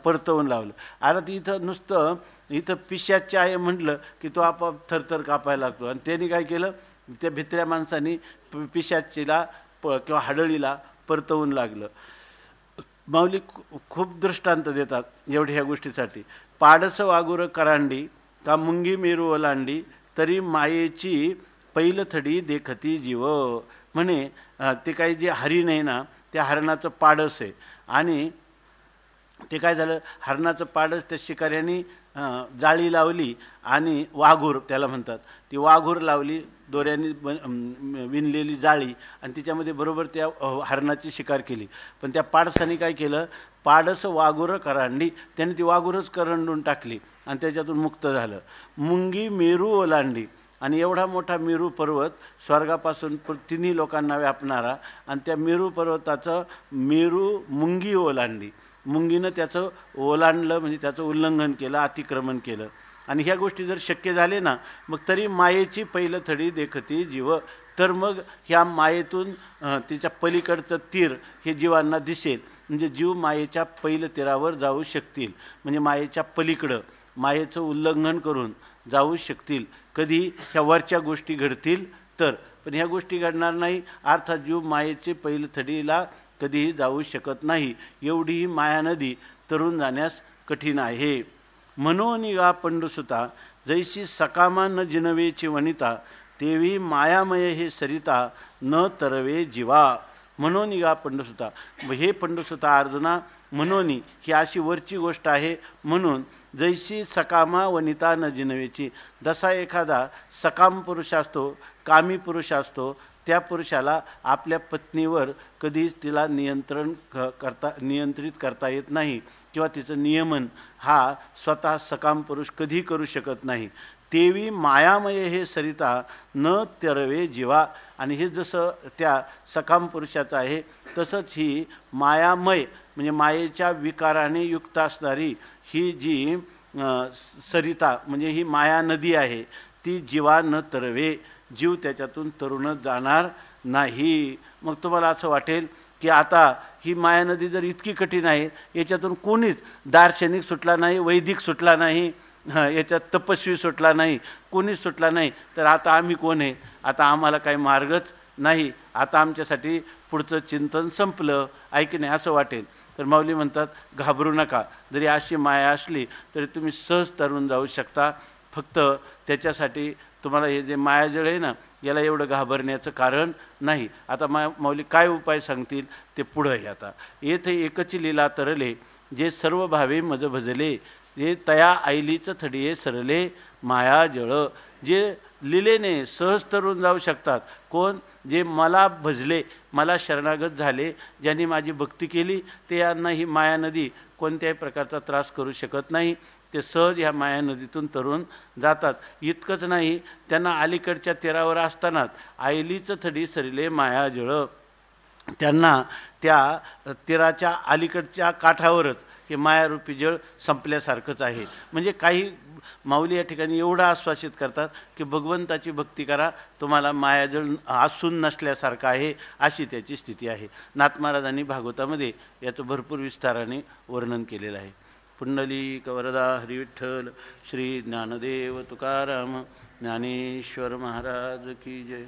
परतवून लावलं. आता इथं पिशाचे आहे म्हटलं की तो आपोआप थरथर कापायला लागतो. आणि त्यांनी काय केलं, त्या भित्र्या माणसाने पिशाचीला किंवा हाडळीला परतवून लागलं. माऊली खूप दृष्टांत देतात एवढ्या ह्या गोष्टीसाठी. पाडस वागुर करांडी का मुंगी मेरू ओलांडी, तरी मायेची पैलथडी देखती जीव. म्हणे ते काही जे हरिण आहे ना, त्या हरणाचं पाडस आहे, आणि ते काय झालं, हरणाचं पाडस त्या शिकाऱ्यांनी जाळी लावली, आणि वाघूर त्याला म्हणतात, ती वाघूर लावली, दोऱ्याने विणलेली जाळी, आणि तिच्यामध्ये बरोबर त्या हरणाची शिकार केली. पण त्या पाडसाने काय केलं, पाडस वाघुर करांडी, त्याने ती वाघुरच करंडून टाकली आणि त्याच्यातून मुक्त झालं. मुंगी मेरू ओलांडी, आणि एवढा मोठा मेरू पर्वत स्वर्गापासून तिन्ही लोकांना व्यापणारा, आणि त्या मेरू पर्वताचं मेरू मुंगी ओलांडी, मुंगीनं त्याचं ओलांडलं म्हणजे त्याचं उल्लंघन केलं, अतिक्रमण केलं. आणि ह्या गोष्टी जर शक्य झाले ना, मग तरी मायेची पैलथडी देखती जीव. तर मग ह्या मायेतून तिच्या पलीकडचं तीर हे जीवांना दिसेल, म्हणजे जीव मायेच्या पैल तीरावर जाऊ शकतील, म्हणजे मायेच्या पलीकडं मायेचं उल्लंघन करून जाऊ शकतील. कधी ह्या वरच्या गोष्टी घडतील तर, पण ह्या गोष्टी घडणार नाही, अर्थात जीव मायेची पैलथडीला कधीही जाऊ शकत नाही. एवढी ही माया नदी तरून जाण्यास कठीण आहे. मनोनिगा पंडुसुता जैसी सकामा न जिनवेची वनिता, तेवी मायामय हे सरिता न तरवे जीवा. मनोनिगा पंडुसुता, हे पंडुसुता अर्जुना, मनोनी ही अशी वरची गोष्ट आहे, म्हणून जैसी सकामा वनिता न जिनवेची, जसा एखादा सकाम पुरुष असतो, कामी पुरुष असतो, त्या पुरुषाला आपल्या पत्नीवर कधीच तिला नियंत्रित करता येत नाही, किंवा तिचं नियमन हा स्वतः सकाम पुरुष कधी करू शकत नाही. तेवी मायामय हे सरिता न तरवे जीवा. आणि हे जसं त्या सकाम पुरुषाचं आहे, तसंच ही मायामय म्हणजे मायेच्या विकाराने युक्त असणारी ही जी सरिता म्हणजे ही माया नदी आहे, ती जीवा न तरवे, जीव त्याच्यातून तरुणच जाणार नाही. मग तुम्हाला असं वाटेल की आता ही माया नदी जर इतकी कठीण आहे, याच्यातून कोणीच दार्शनिक सुटला नाही, वैदिक सुटला नाही, याच्यात तपस्वी सुटला नाही, कोणीच सुटला नाही, तर आता आम्ही कोण आहे, आता आम्हाला काही मार्गच नाही, आता आमच्यासाठी पुढचं चिंतन संपलं, ऐक नाही असं वाटेल. तर माऊली म्हणतात घाबरू नका, जरी अशी माया असली तरी तुम्ही सहज तरून जाऊ शकता. फक्त त्याच्यासाठी तुम्हाला हे जे मायाजळ आहे ना, याला एवढं घाबरण्याचं कारण नाही. आता माऊली काय उपाय सांगतील ते पुढं आहे. आता येथे एकची लीला तरले, जे सर्व भावे मज भजले, जे तया आईलीच थडिये सरले मायाजळ. जे लीलेने सहज तरून जाऊ शकतात, कोण, जे मला भजले, मला शरणागत झाले, ज्यांनी माझी भक्ती केली, ते यांना ही माया नदी कोणत्याही प्रकारचा त्रास करू शकत नाही. ते सहज ह्या माया नदीतून तरून जातात. इतकंच नाही, त्यांना अलीकडच्या तीरावर असतानाच आयलीच थडी सरिले माया जळ, त्यांना त्या तीराच्या अलीकडच्या काठावरच हे मायारूपी जळ संपल्यासारखंच आहे. म्हणजे काही माऊली या ठिकाणी एवढं आश्वासित करतात की भगवंताची भक्ती करा, तुम्हाला मायाजळ असून नसल्यासारखं आहे, अशी त्याची स्थिती आहे. नाथ महाराजांनी भागवतामध्ये याचं भरपूर विस्ताराने वर्णन केलेलं आहे. पुंडलिक वरदा हरी विठ्ठल, श्री ज्ञानदेव तुकाराम ज्ञानेश्वर महाराज की जय.